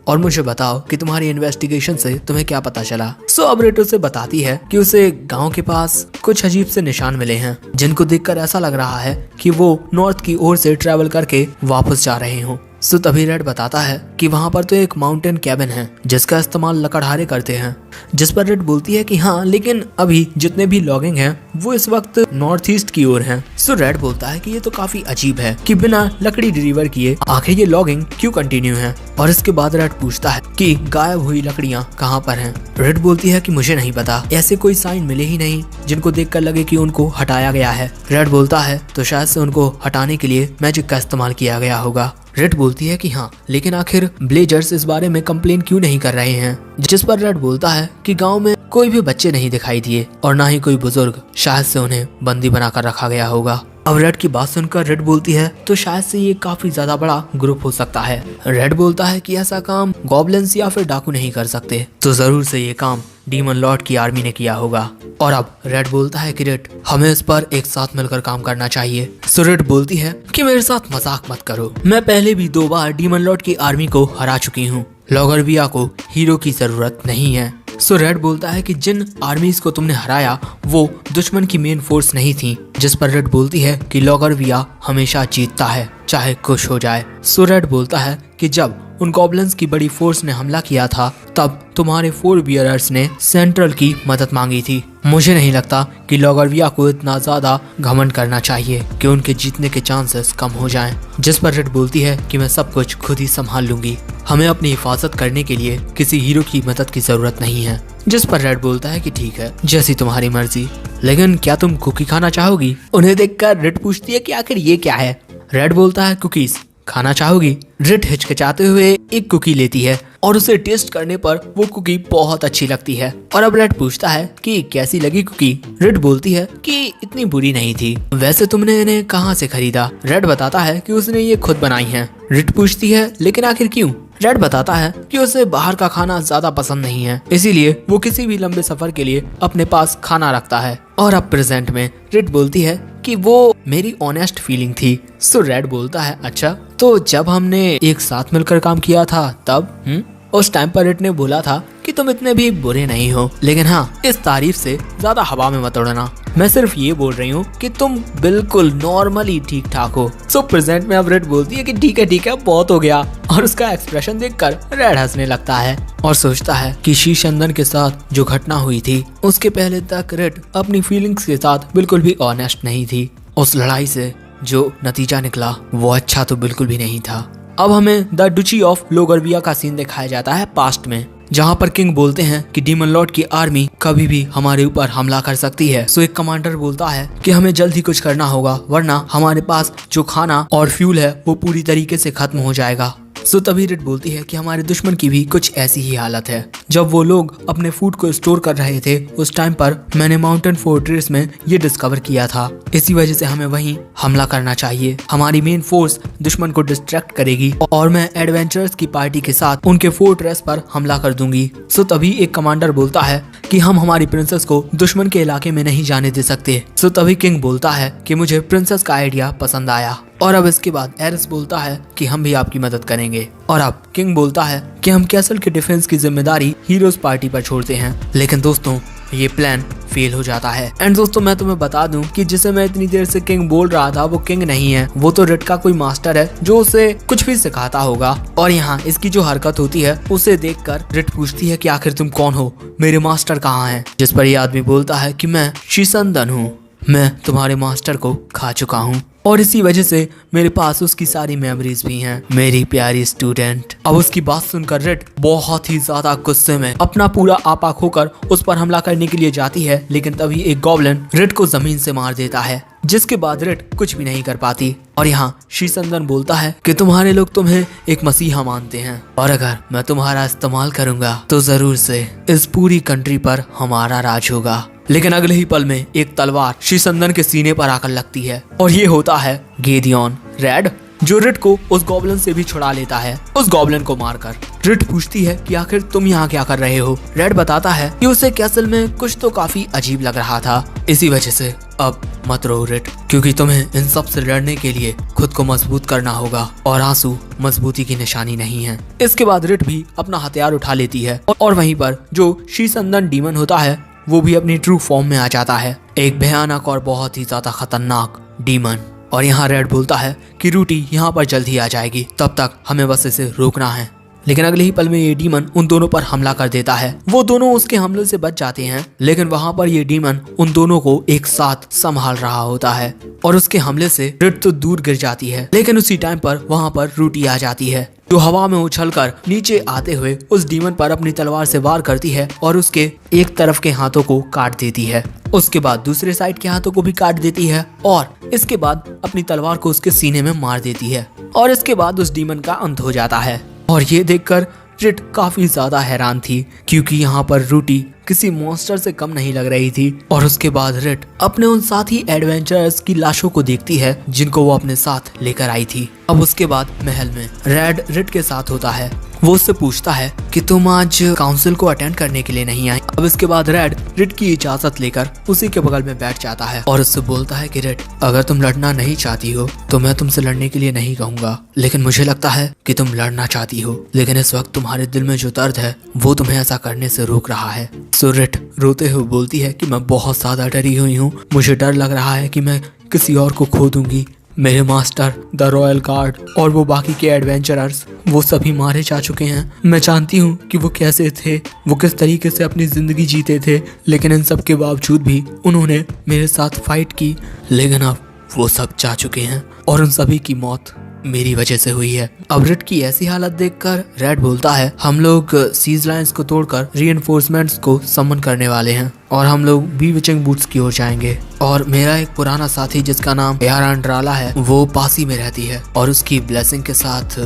और मुझे बताओ कि तुम्हारी इन्वेस्टिगेशन से तुम्हें क्या पता चला। सो अब रेड उसे बताती है कि उसे गांव के पास कुछ अजीब से निशान मिले हैं जिनको देखकर ऐसा लग रहा है कि वो नॉर्थ की ओर से ट्रैवल करके वापस जा रहे हों। सो तभी रेड बताता है कि वहाँ पर तो एक माउंटेन कैबिन है जिसका इस्तेमाल लकड़हारे करते हैं। जिस पर रेड बोलती है कि हाँ लेकिन अभी जितने भी लॉगिंग हैं वो इस वक्त नॉर्थ ईस्ट की ओर हैं। सो रेड बोलता है कि ये तो काफी अजीब है कि बिना लकड़ी डिलीवर किए आखिर ये लॉगिंग क्यों कंटिन्यू है। और इसके बाद रेड पूछता है कि गायब हुई लकड़ियाँ कहाँ पर हैं। रेड बोलती है कि मुझे नहीं पता, ऐसे कोई साइन मिले ही नहीं जिनको देखकर लगे कि उनको हटाया गया है। रेड बोलता है तो शायद से उनको हटाने के लिए मैजिक का इस्तेमाल किया गया होगा। रेड बोलती है कि हाँ लेकिन आखिर ब्लेजर्स इस बारे में कंप्लेन क्यों नहीं कर रहे हैं। जिस पर रेड बोलता है कि गांव में कोई भी बच्चे नहीं दिखाई दिए और ना ही कोई बुजुर्ग, शायद से उन्हें बंदी बनाकर रखा गया होगा। अब रेड की बात सुनकर रेड बोलती है तो शायद से ये काफी ज्यादा बड़ा ग्रुप हो सकता है। रेड बोलता है कि ऐसा काम गॉब्लिन्स या फिर डाकू नहीं कर सकते, तो जरूर से ये काम डीमन लॉर्ड की आर्मी ने किया होगा। और अब रेड बोलता है कि रेड हमें इस पर एक साथ मिलकर काम करना चाहिए। सो रेड बोलती है कि मेरे साथ मजाक मत करो, मैं पहले भी 2 बार डीमन लॉर्ड की आर्मी को हरा चुकी हूँ, लोगरविया को हीरो की जरूरत नहीं है। सो रेड बोलता है कि जिन आर्मीज को तुमने हराया वो दुश्मन की मेन फोर्स नहीं थी। जिस पर रेड बोलती है कि लोगरविया हमेशा जीतता है चाहे कुछ हो जाए। सो रेड बोलता है कि जब उन गॉब्लिन्स की बड़ी फोर्स ने हमला किया था तब तुम्हारे 4 बियरर्स ने सेंट्रल की मदद मांगी थी। मुझे नहीं लगता कि लॉगरविया को इतना ज्यादा घमंड करना चाहिए कि उनके जीतने के चांसेस कम हो जाएं। जिस पर रेड बोलती है कि मैं सब कुछ खुद ही संभाल लूंगी, हमें अपनी हिफाजत करने के लिए किसी हीरो की मदद की जरूरत नहीं है। जिस पर रेड बोलता है कि ठीक है, जैसी तुम्हारी मर्जी, लेकिन क्या तुम कुकी खाना चाहोगी? उन्हें देखकर रेड पूछती है कि आखिर ये क्या है? रेड बोलता है कुकीज खाना चाहोगी? रेड हिचकिचाते हुए एक कुकी लेती है और उसे टेस्ट करने पर वो कुकी बहुत अच्छी लगती है। और अब रेड पूछता है कि कैसी लगी कुकी? रेड बोलती है कि इतनी बुरी नहीं थी। वैसे तुमने इन्हें कहाँ से खरीदा? रेड बताता है कि उसने ये खुद बनाई हैं। रेड पूछती है लेकिन आखिर क्यों? रेड बताता है कि उसे बाहर का खाना ज्यादा पसंद नहीं है, इसीलिए वो किसी भी लंबे सफर के लिए अपने पास खाना रखता है। और अब प्रेजेंट में रेड बोलती है कि वो मेरी ऑनेस्ट फीलिंग थी। सो रेड बोलता है अच्छा, तो जब हमने एक साथ मिलकर काम किया था तब उस टाइम पर रेड ने बोला था कि तुम इतने भी बुरे नहीं हो, लेकिन हाँ, इस तारीफ से ज्यादा हवा में मत उड़ना। मैं सिर्फ ये बोल रही हूँ कि तुम बिल्कुल नॉर्मली ठीक ठाक हो। सो प्रेजेंट में अब रेड बोलती है कि ठीक है बहुत हो गया। और उसका एक्सप्रेशन देखकर रेड हंसने लगता है और सोचता है कि शीशंदन के साथ जो घटना हुई थी उसके पहले तक रेड अपनी फीलिंग्स के साथ बिल्कुल भी ऑनेस्ट नहीं थी। उस लड़ाई से जो नतीजा निकला वो अच्छा तो बिल्कुल भी नहीं था। अब हमें द डुची ऑफ लोगरविया का सीन दिखाया जाता है पास्ट में, जहाँ पर किंग बोलते हैं कि डीमन लॉर्ड की आर्मी कभी भी हमारे ऊपर हमला कर सकती है। सो एक कमांडर बोलता है कि हमें जल्द ही कुछ करना होगा, वरना हमारे पास जो खाना और फ्यूल है वो पूरी तरीके से खत्म हो जाएगा। सो तभी रेड बोलती है कि हमारे दुश्मन की भी कुछ ऐसी ही हालत है। जब वो लोग अपने फूड को स्टोर कर रहे थे उस टाइम पर मैंने माउंटेन फोर्ट्रेस में ये डिस्कवर किया था। इसी वजह से हमें वहीं हमला करना चाहिए। हमारी मेन फोर्स दुश्मन को डिस्ट्रैक्ट करेगी और मैं एडवेंचरर्स की पार्टी के साथ उनके फोर्ट्रेस पर हमला कर दूंगी। सो तभी एक कमांडर बोलता है कि हम हमारी प्रिंसेस को दुश्मन के इलाके में नहीं जाने दे सकते। सो तभी किंग बोलता है कि मुझे प्रिंसेस का आइडिया पसंद आया। और अब इसके बाद एरिस बोलता है कि हम भी आपकी मदद करेंगे। और अब किंग बोलता है कि हम कैसल के डिफेंस की जिम्मेदारी हीरोज पार्टी पर छोड़ते हैं। लेकिन दोस्तों ये प्लान फेल हो जाता है। एंड दोस्तों मैं तुम्हें बता दूं कि जिसे मैं इतनी देर से किंग बोल रहा था वो किंग नहीं है, वो तो रेड का कोई मास्टर है जो उसे कुछ भी सिखाता होगा। और यहाँ इसकी जो हरकत होती है उसे देखकर रेड पूछती है कि आखिर तुम कौन हो, मेरे मास्टर कहाँ हैं? जिस पर ये आदमी बोलता है कि मैं शीशंदन हूँ, मैं तुम्हारे मास्टर को खा चुका हूँ और इसी वजह से मेरे पास उसकी सारी मेमोरीज भी हैं, मेरी प्यारी स्टूडेंट। अब उसकी बात सुनकर रेड बहुत ही ज्यादा गुस्से में अपना पूरा आपा खोकर उस पर हमला करने के लिए जाती है, लेकिन तभी एक गॉब्लिन रेड को जमीन से मार देता है, जिसके बाद रेड कुछ भी नहीं कर पाती। और यहाँ शीशंदन बोलता है कि तुम्हारे लोग तुम्हें एक मसीहा मानते हैं और अगर मैं तुम्हारा इस्तेमाल करूंगा तो जरूर से इस पूरी कंट्री पर हमारा राज होगा। लेकिन अगले ही पल में एक तलवार शीशंदन के सीने पर आकर लगती है और ये होता है गेडियोन रेड, जो रेड को उस गॉब्लिन से भी छुड़ा लेता है उस गॉब्लिन को मारकर। रेड पूछती है कि आखिर तुम यहाँ क्या कर रहे हो? रेड बताता है कि उसे कैसल में कुछ तो काफी अजीब लग रहा था, इसी वजह से अब मत रो रेड, क्योंकि तुम्हें इन सब से लड़ने के लिए खुद को मजबूत करना होगा और आंसू मजबूती की निशानी नहीं है। इसके बाद रेड भी अपना हथियार उठा लेती है और वहीं पर जो शीशंदन डीमन होता है वो भी अपनी ट्रू फॉर्म में आ जाता है, एक भयानक और बहुत ही ज्यादा खतरनाक डीमन। और यहाँ रेड बोलता है कि रूटी यहाँ पर जल्द ही आ जाएगी, तब तक हमें बस इसे रोकना है। लेकिन अगले ही पल में ये डीमन उन दोनों पर हमला कर देता है। वो दोनों उसके हमले से बच जाते हैं, लेकिन वहाँ पर ये डीमन उन दोनों को एक साथ संभाल रहा होता है और उसके हमले से रेड तो दूर गिर जाती है। लेकिन उसी टाइम पर वहाँ पर रूटी आ जाती है, जो हवा में उछलकर नीचे आते हुए उस डीमन पर अपनी तलवार से वार करती है और उसके एक तरफ के हाथों को काट देती है। उसके बाद दूसरे साइड के हाथों को भी काट देती है और इसके बाद अपनी तलवार को उसके सीने में मार देती है और इसके बाद उस डीमन का अंत हो जाता है। और ये देखकर रेड काफी ज्यादा हैरान थी, क्योंकि यहाँ पर रूटी किसी मॉन्स्टर से कम नहीं लग रही थी। और उसके बाद रेड अपने उन साथी एडवेंचरर्स की लाशों को देखती है जिनको वो अपने साथ लेकर आई थी। अब उसके बाद महल में रेड के साथ होता है। वो उससे पूछता है कि तुम आज काउंसिल को अटेंड करने के लिए नहीं आई। अब इसके बाद रेड की इजाजत लेकर उसी के बगल में बैठ जाता है और उससे बोलता है कि रेड, अगर तुम लड़ना नहीं चाहती हो तो मैं तुमसे लड़ने के लिए नहीं कहूंगा, लेकिन मुझे लगता है कि तुम लड़ना चाहती हो, लेकिन इस वक्त तुम्हारे दिल में जो दर्द है वो तुम्हें ऐसा करने से रोक रहा है। सो रेड रोते हुए बोलती है कि मैं बहुत ज्यादा डरी हुई हूँ, मुझे डर लग रहा है कि मैं किसी और को खो दूंगी, मेरे मास्टर, द रॉयल गार्ड और वो बाकी के एडवेंचरर्स, वो सभी मारे जा चुके हैं। मैं जानती हूँ कि वो कैसे थे, वो किस तरीके से अपनी जिंदगी जीते थे, लेकिन इन सब के बावजूद भी उन्होंने मेरे साथ फाइट की। लेकिन अब वो सब जा चुके हैं और उन सभी की मौत मेरी वजह से हुई है। अब रिट की ऐसी हालत देखकर रेड बोलता है, हम लोग सीज लाइन्स को तोड़कर रीइंफोर्समेंट्स को समन करने वाले हैं और हम लोग बीविचिंग बूट्स की ओर जाएंगे। और मेरा एक पुराना साथी जिसका नाम यारा अंड्राला है, वो पास ही में रहती है और उसकी ब्लेसिंग के साथ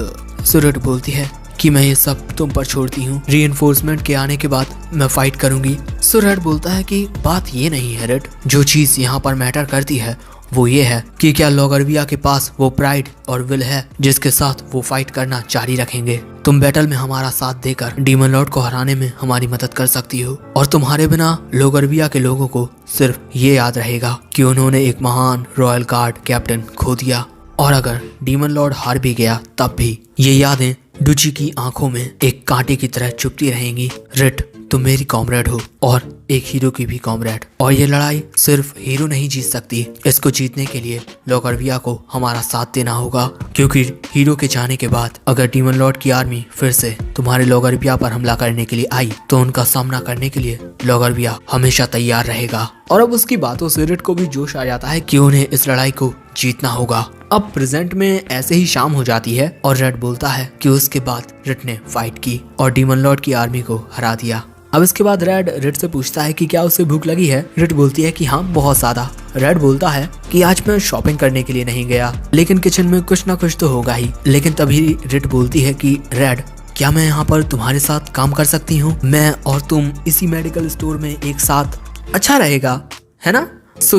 रिट बोलती है कि मैं ये सब तुम पर छोड़ती हूँ। रीइंफोर्समेंट के आने के बाद मैं फाइट करूंगी। रेड बोलता है कि बात ये नहीं है रेड, जो चीज यहाँ पर मैटर करती है वो ये है कि क्या लॉगरविया के पास वो प्राइड और विल है जिसके साथ वो फाइट करना जारी रखेंगे। तुम बैटल में हमारा साथ देकर डीमन लॉर्ड को हराने में हमारी मदद कर सकती हो और तुम्हारे बिना लॉगरविया के लोगों को सिर्फ ये याद रहेगा कि उन्होंने एक महान रॉयल गार्ड कैप्टन खो दिया। और अगर डीमन लॉर्ड हार भी गया तब भी ये यादें डुची की आंखों में एक कांटे की तरह चुभती रहेंगी। रिट, तुम मेरी कॉमरेड हो और एक हीरो की भी कॉमरेड, और ये लड़ाई सिर्फ हीरो नहीं जीत सकती। इसको जीतने के लिए लॉगरविया को हमारा साथ देना होगा, क्योंकि हीरो के जाने के बाद अगर डीमन लॉर्ड की आर्मी फिर से तुम्हारे लॉगरविया पर हमला करने के लिए आई तो उनका सामना करने के लिए लॉगरविया हमेशा तैयार रहेगा। और अब उसकी बातों से रिट को भी जोश आ जाता है कि उन्हें इस लड़ाई को जीतना होगा। अब प्रेजेंट में ऐसे ही शाम हो जाती है और रेड बोलता है कि उसके बाद रिट ने फाइट की और डीमन लॉर्ड की आर्मी को हरा दिया। अब इसके बाद रेड रिट से पूछता है कि क्या उसे भूख लगी है। रिट बोलती है कि हाँ, बहुत ज्यादा। रेड बोलता है कि आज मैं शॉपिंग करने के लिए नहीं गया, लेकिन किचन में कुछ ना कुछ तो होगा ही। लेकिन तभी रिट बोलती है कि रेड, क्या मैं यहाँ पर तुम्हारे साथ काम कर सकती हूँ? मैं और तुम इसी मेडिकल स्टोर में एक साथ, अच्छा रहेगा, है ना?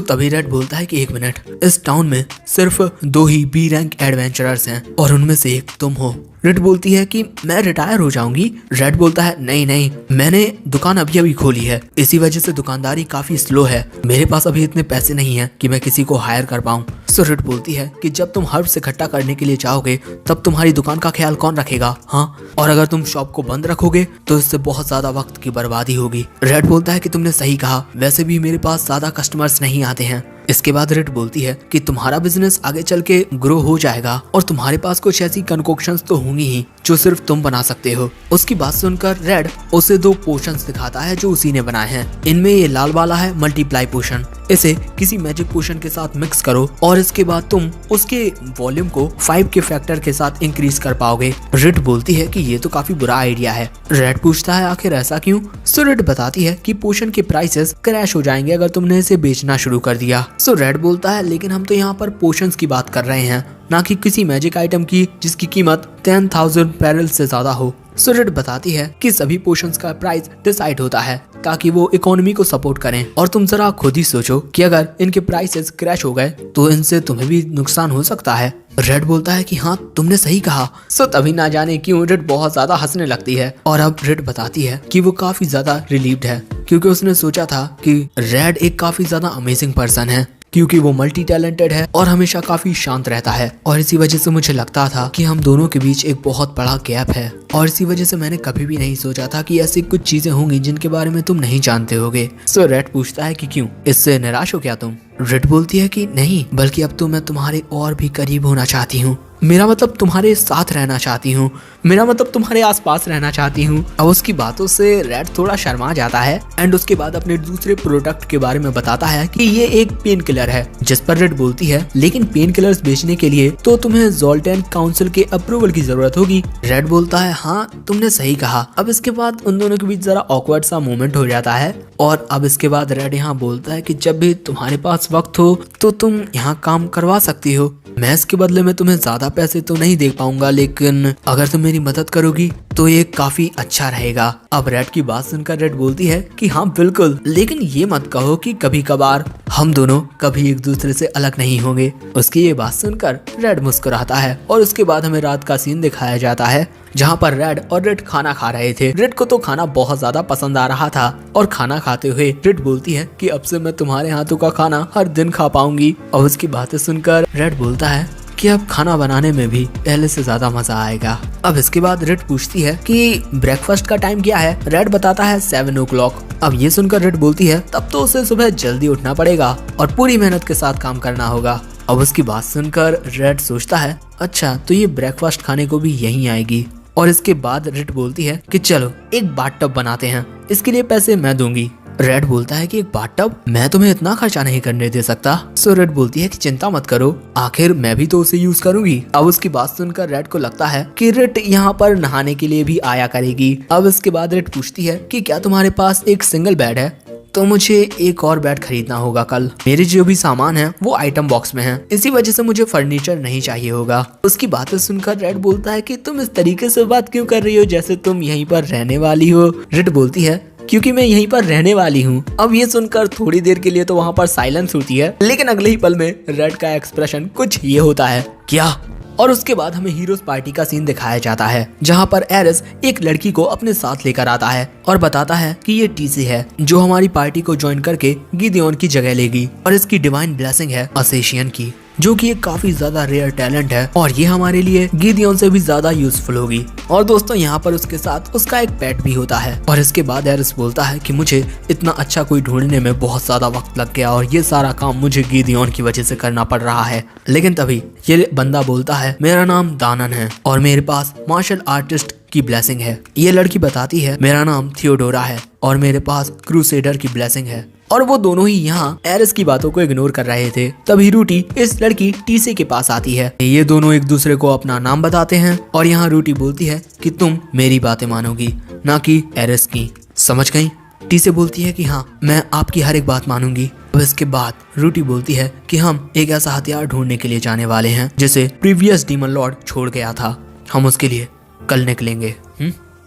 तभी रेड बोलता है कि एक मिनट, इस टाउन में सिर्फ 2 ही बी रैंक एडवेंचरर्स हैं और उनमें से एक तुम हो। रिट बोलती है कि मैं रिटायर हो जाऊंगी। रेड बोलता है नहीं नहीं, मैंने दुकान अभी अभी खोली है, इसी वजह से दुकानदारी काफी स्लो है, मेरे पास अभी इतने पैसे नहीं है कि मैं किसी को हायर कर पाऊं। रिट बोलती है कि जब तुम हर्ब्स इकट्ठा करने के लिए जाओगे तब तुम्हारी दुकान का ख्याल कौन रखेगा? हाँ, और अगर तुम शॉप को बंद रखोगे तो इससे बहुत ज्यादा वक्त की बर्बादी होगी। रेड बोलता है कि तुमने सही कहा, वैसे भी मेरे पास ज्यादा कस्टमर्स नहीं आते हैं। इसके बाद रिट बोलती है कि तुम्हारा बिजनेस आगे चल के ग्रो हो जाएगा और तुम्हारे पास कुछ ऐसी कंकोक्शंस तो होंगी ही जो सिर्फ तुम बना सकते हो। उसकी बात सुनकर रेड उसे 2 पोशंस दिखाता है जो उसी ने बनाए हैं। इनमें ये लाल वाला है मल्टीप्लाई पोशन, इसे किसी मैजिक पोशन के साथ मिक्स करो और इसके बाद तुम उसके वॉल्यूम को 5 के फैक्टर के साथ इंक्रीज कर पाओगे। रिट बोलती है कि ये तो काफी बुरा आइडिया है। रेड पूछता है आखिर ऐसा क्यों? रिट बताती है कि पोशन के प्राइसेस क्रैश हो जाएंगे अगर तुमने इसे बेचना शुरू कर दिया। रेड बोलता है लेकिन हम तो यहाँ पर पोशंस की बात कर रहे हैं, ना कि किसी मैजिक आइटम की जिसकी कीमत 10,000 बैरल से ज्यादा हो। रिट बताती है कि सभी पोशंस का प्राइस डिसाइड होता है ताकि वो इकोनॉमी को सपोर्ट करें, और तुम जरा खुद ही सोचो कि अगर इनके प्राइसेस क्रैश हो गए तो इनसे तुम्हें भी नुकसान हो सकता है। रेड बोलता है कि हाँ, तुमने सही कहा। तभी ना जाने क्यों रिट बहुत ज्यादा हंसने लगती है और अब रिट बताती है कि वो काफी ज्यादा रिलीव्ड है, क्योंकि उसने सोचा था कि रेड एक काफी ज्यादा अमेजिंग पर्सन है, क्योंकि वो मल्टी टैलेंटेड है और हमेशा काफी शांत रहता है, और इसी वजह से मुझे लगता था कि हम दोनों के बीच एक बहुत बड़ा गैप है, और इसी वजह से मैंने कभी भी नहीं सोचा था कि ऐसी कुछ चीजें होंगी जिनके बारे में तुम नहीं जानते होगे। रेड पूछता है कि क्यों, इससे निराश हो क्या तुम? रिट बोलती है कि नहीं, बल्कि अब तो मैं तुम्हारे और भी करीब होना चाहती हूँ। मेरा मतलब तुम्हारे साथ रहना चाहती हूँ, मेरा मतलब तुम्हारे आसपास रहना चाहती हूँ। अब उसकी बातों से रेड थोड़ा शर्मा जाता है एंड उसके बाद अपने दूसरे प्रोडक्ट के बारे में बताता है कि ये एक पेन किलर है, जिस पर रेड बोलती है लेकिन पेन किलर्स बेचने के लिए तो तुम्हें ज़ोल्टेन काउंसिल के अप्रूवल की जरूरत होगी। रेड बोलता है हाँ, तुमने सही कहा। अब इसके बाद उन दोनों के बीच जरा ऑकवर्ड सा मोमेंट हो जाता है, और अब इसके बाद रेड यहाँ बोलता है कि जब भी तुम्हारे पास वक्त हो तो तुम यहाँ काम करवा सकती हो। मैं इसके बदले में तुम्हें ज्यादा पैसे तो नहीं दे पाऊंगा, लेकिन अगर तुम मेरी मदद करोगी तो ये काफी अच्छा रहेगा। अब रेड की बात सुनकर रेड बोलती है कि हाँ बिल्कुल, लेकिन ये मत कहो कि कभी कभार हम दोनों कभी एक दूसरे से अलग नहीं होंगे। उसकी ये बात सुनकर रेड मुस्कुराता है और उसके बाद हमें रात का सीन दिखाया जाता है जहाँ पर रेड और रेड खाना खा रहे थे। रेड को तो खाना बहुत ज्यादा पसंद आ रहा था और खाना खाते हुए रेड बोलती है कि अब से मैं तुम्हारे हाथों का खाना हर दिन खा पाऊंगी। और उसकी बातें सुनकर रेड बोलता है कि अब खाना बनाने में भी पहले से ज्यादा मजा आएगा। अब इसके बाद रेड पूछती है कि ब्रेकफास्ट का टाइम क्या है? रेड बताता है 7 o'clock। अब ये सुनकर रेड बोलती है तब तो उसे सुबह जल्दी उठना पड़ेगा और पूरी मेहनत के साथ काम करना होगा। अब उसकी बात सुनकर रेड सोचता है अच्छा तो ये ब्रेकफास्ट खाने को भी यहीं आएगी। और इसके बाद रेड बोलती है कि चलो एक बाथटब बनाते हैं, इसके लिए पैसे मैं दूंगी। रेड बोलता है कि एक बाथटब, मैं तुम्हें इतना खर्चा नहीं करने दे सकता। सो रेड बोलती है कि चिंता मत करो, आखिर मैं भी तो उसे यूज करूंगी। अब उसकी बात सुनकर रेड को लगता है कि रेड यहाँ पर नहाने के लिए भी आया करेगी। अब इसके बाद रेड पूछती है कि क्या तुम्हारे पास एक सिंगल बेड है? तो मुझे एक और बेड खरीदना होगा कल, मेरे जो भी सामान है वो आइटम बॉक्स में है, इसी वजह से मुझे फर्नीचर नहीं चाहिए होगा। उसकी बातें सुनकर रेड बोलता है कि तुम इस तरीके से बात क्यों कर रही हो जैसे तुम यहीं पर रहने वाली हो। रेड बोलती है क्योंकि मैं यहीं पर रहने वाली हूँ। अब ये सुनकर थोड़ी देर के लिए तो वहाँ पर साइलेंस होती है, लेकिन अगले ही पल में रेड का एक्सप्रेशन कुछ ये होता है, क्या? और उसके बाद हमें हीरोज पार्टी का सीन दिखाया जाता है जहाँ पर एरिस एक लड़की को अपने साथ लेकर आता है और बताता है कि ये टीसी है जो हमारी पार्टी को ज्वाइन करके गिडियोन की जगह लेगी और इसकी डिवाइन ब्लेसिंग है असेशियन की, जो कि एक काफी ज्यादा रेयर टैलेंट है और ये हमारे लिए गिडियोन से भी ज्यादा यूजफुल होगी। और दोस्तों यहाँ पर उसके साथ उसका एक पेट भी होता है। और इसके बाद एरिस बोलता है कि मुझे इतना अच्छा कोई ढूंढने में बहुत ज्यादा वक्त लग गया और ये सारा काम मुझे गिडियोन की वजह से करना पड़ रहा है। लेकिन तभी ये बंदा बोलता है मेरा नाम दानन है और मेरे पास मार्शल आर्टिस्ट की ब्लेसिंग है। ये लड़की बताती है मेरा नाम थियोडोरा है और मेरे पास क्रूसेडर की ब्लेसिंग है। और वो दोनों ही यहाँ एरिस की बातों को इग्नोर कर रहे थे। तभी रूटी इस लड़की टीसी के पास आती है। ये दोनों एक दूसरे को अपना नाम बताते हैं और यहाँ रूटी बोलती है कि तुम मेरी बातें मानोगी ना कि एरिस की, समझ गई? टीसी बोलती है कि हाँ मैं आपकी हर एक बात मानूंगी। अब इसके बाद रूटी बोलती है कि हम एक ऐसा हथियार ढूंढने के लिए जाने वाले हैं जिसे प्रीवियस डीमन लॉर्ड छोड़ गया था, हम उसके लिए कल निकलेंगे।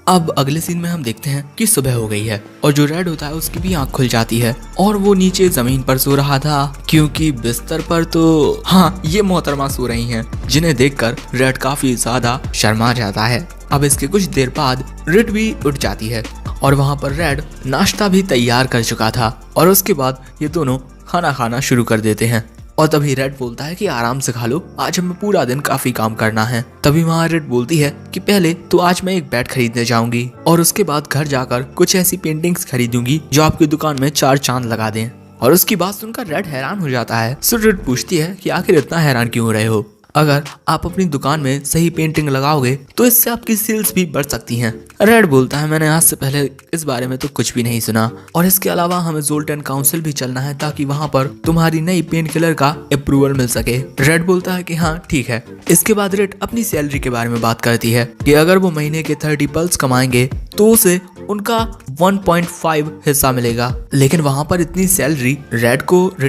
अब अगले सीन में हम देखते हैं कि सुबह हो गई है और जो रेड होता है उसकी भी आंख खुल जाती है और वो नीचे जमीन पर सो रहा था क्योंकि बिस्तर पर तो हाँ ये मोहतरमा सो रही हैं, जिन्हें देखकर रेड काफी ज्यादा शर्मा जाता है। अब इसके कुछ देर बाद रेड भी उठ जाती है और वहाँ पर रेड नाश्ता भी तैयार कर चुका था और उसके बाद ये दोनों खाना खाना शुरू कर देते हैं। और तभी रेड बोलता है कि आराम से खा लो, आज हमें पूरा दिन काफी काम करना है। तभी वहाँ रेड बोलती है कि पहले तो आज मैं एक बैट खरीदने जाऊंगी और उसके बाद घर जाकर कुछ ऐसी पेंटिंग्स खरीदूंगी जो आपकी दुकान में 4 चांद लगा दें। और उसकी बात सुनकर रेड हैरान हो जाता है। सो रेड पूछती है कि आखिर इतना हैरान क्यों हो रहे हो? अगर आप अपनी दुकान में सही पेंटिंग लगाओगे तो इससे आपकी सेल्स भी बढ़ सकती हैं। रेड बोलता है मैंने आज से पहले इस बारे में तो कुछ भी नहीं सुना और इसके अलावा हमें जोल्टन काउंसिल भी चलना है ताकि वहाँ पर तुम्हारी नई पेन किलर का अप्रूवल मिल सके। रेड बोलता है कि हाँ ठीक है। इसके बाद रेड अपनी सैलरी के बारे में बात करती है कि अगर वो महीने के 30 पल्स कमाएंगे तो उसे उनका 1.5 हिस्सा मिलेगा। लेकिन वहाँ पर इतनी सैलरी रेड